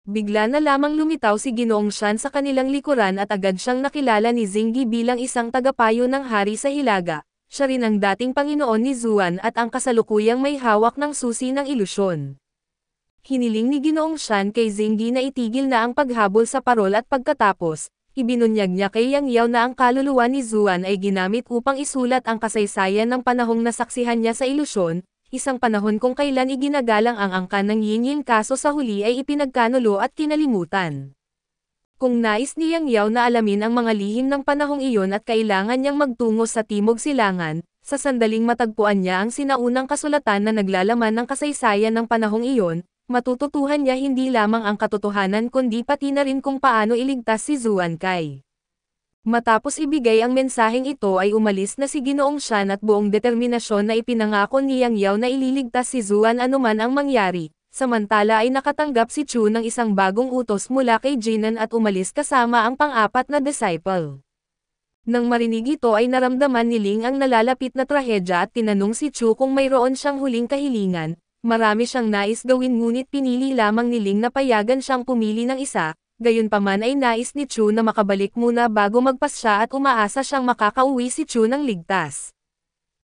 Bigla na lamang lumitaw si Ginoong Shan sa kanilang likuran at agad siyang nakilala ni Zinggi bilang isang tagapayo ng hari sa Hilaga. Siya rin ang dating Panginoon ni Zuan at ang kasalukuyang may hawak ng susi ng ilusyon. Hiniling ni Ginoong Shan kay Zinggi na itigil na ang paghabol sa parol at pagkatapos, ibinunyag niya kay Yang Yao na ang kaluluwa ni Zuan ay ginamit upang isulat ang kasaysayan ng panahong nasaksihan niya sa ilusyon. Isang panahon kung kailan iginagalang ang angkan ng Yin kaso sa huli ay ipinagkanulo at kinalimutan. Kung nais ni Yang Yao na alamin ang mga lihim ng panahong iyon at kailangan niyang magtungo sa Timog Silangan, sa sandaling matagpuan niya ang sinaunang kasulatan na naglalaman ng kasaysayan ng panahong iyon, matututuhan niya hindi lamang ang katotohanan kundi pati na rin kung paano iligtas si Zuan Kai. Matapos ibigay ang mensaheng ito ay umalis na si Ginoong Shan at buong determinasyon na ipinangako ni Yang Yao na ililigtas si Zuan anuman ang mangyari, samantala ay nakatanggap si Chu ng isang bagong utos mula kay Jinan at umalis kasama ang pang-apat na disciple. Nang marinig ito ay naramdaman ni Ling ang nalalapit na trahedya at tinanong si Chu kung mayroon siyang huling kahilingan. Marami siyang nais gawin ngunit pinili lamang ni Ling na payagan siyang pumili ng isa. Gayunpaman ay nais ni Chu na makabalik muna bago magpasya at umaasa siyang makakauwi si Chu ng ligtas.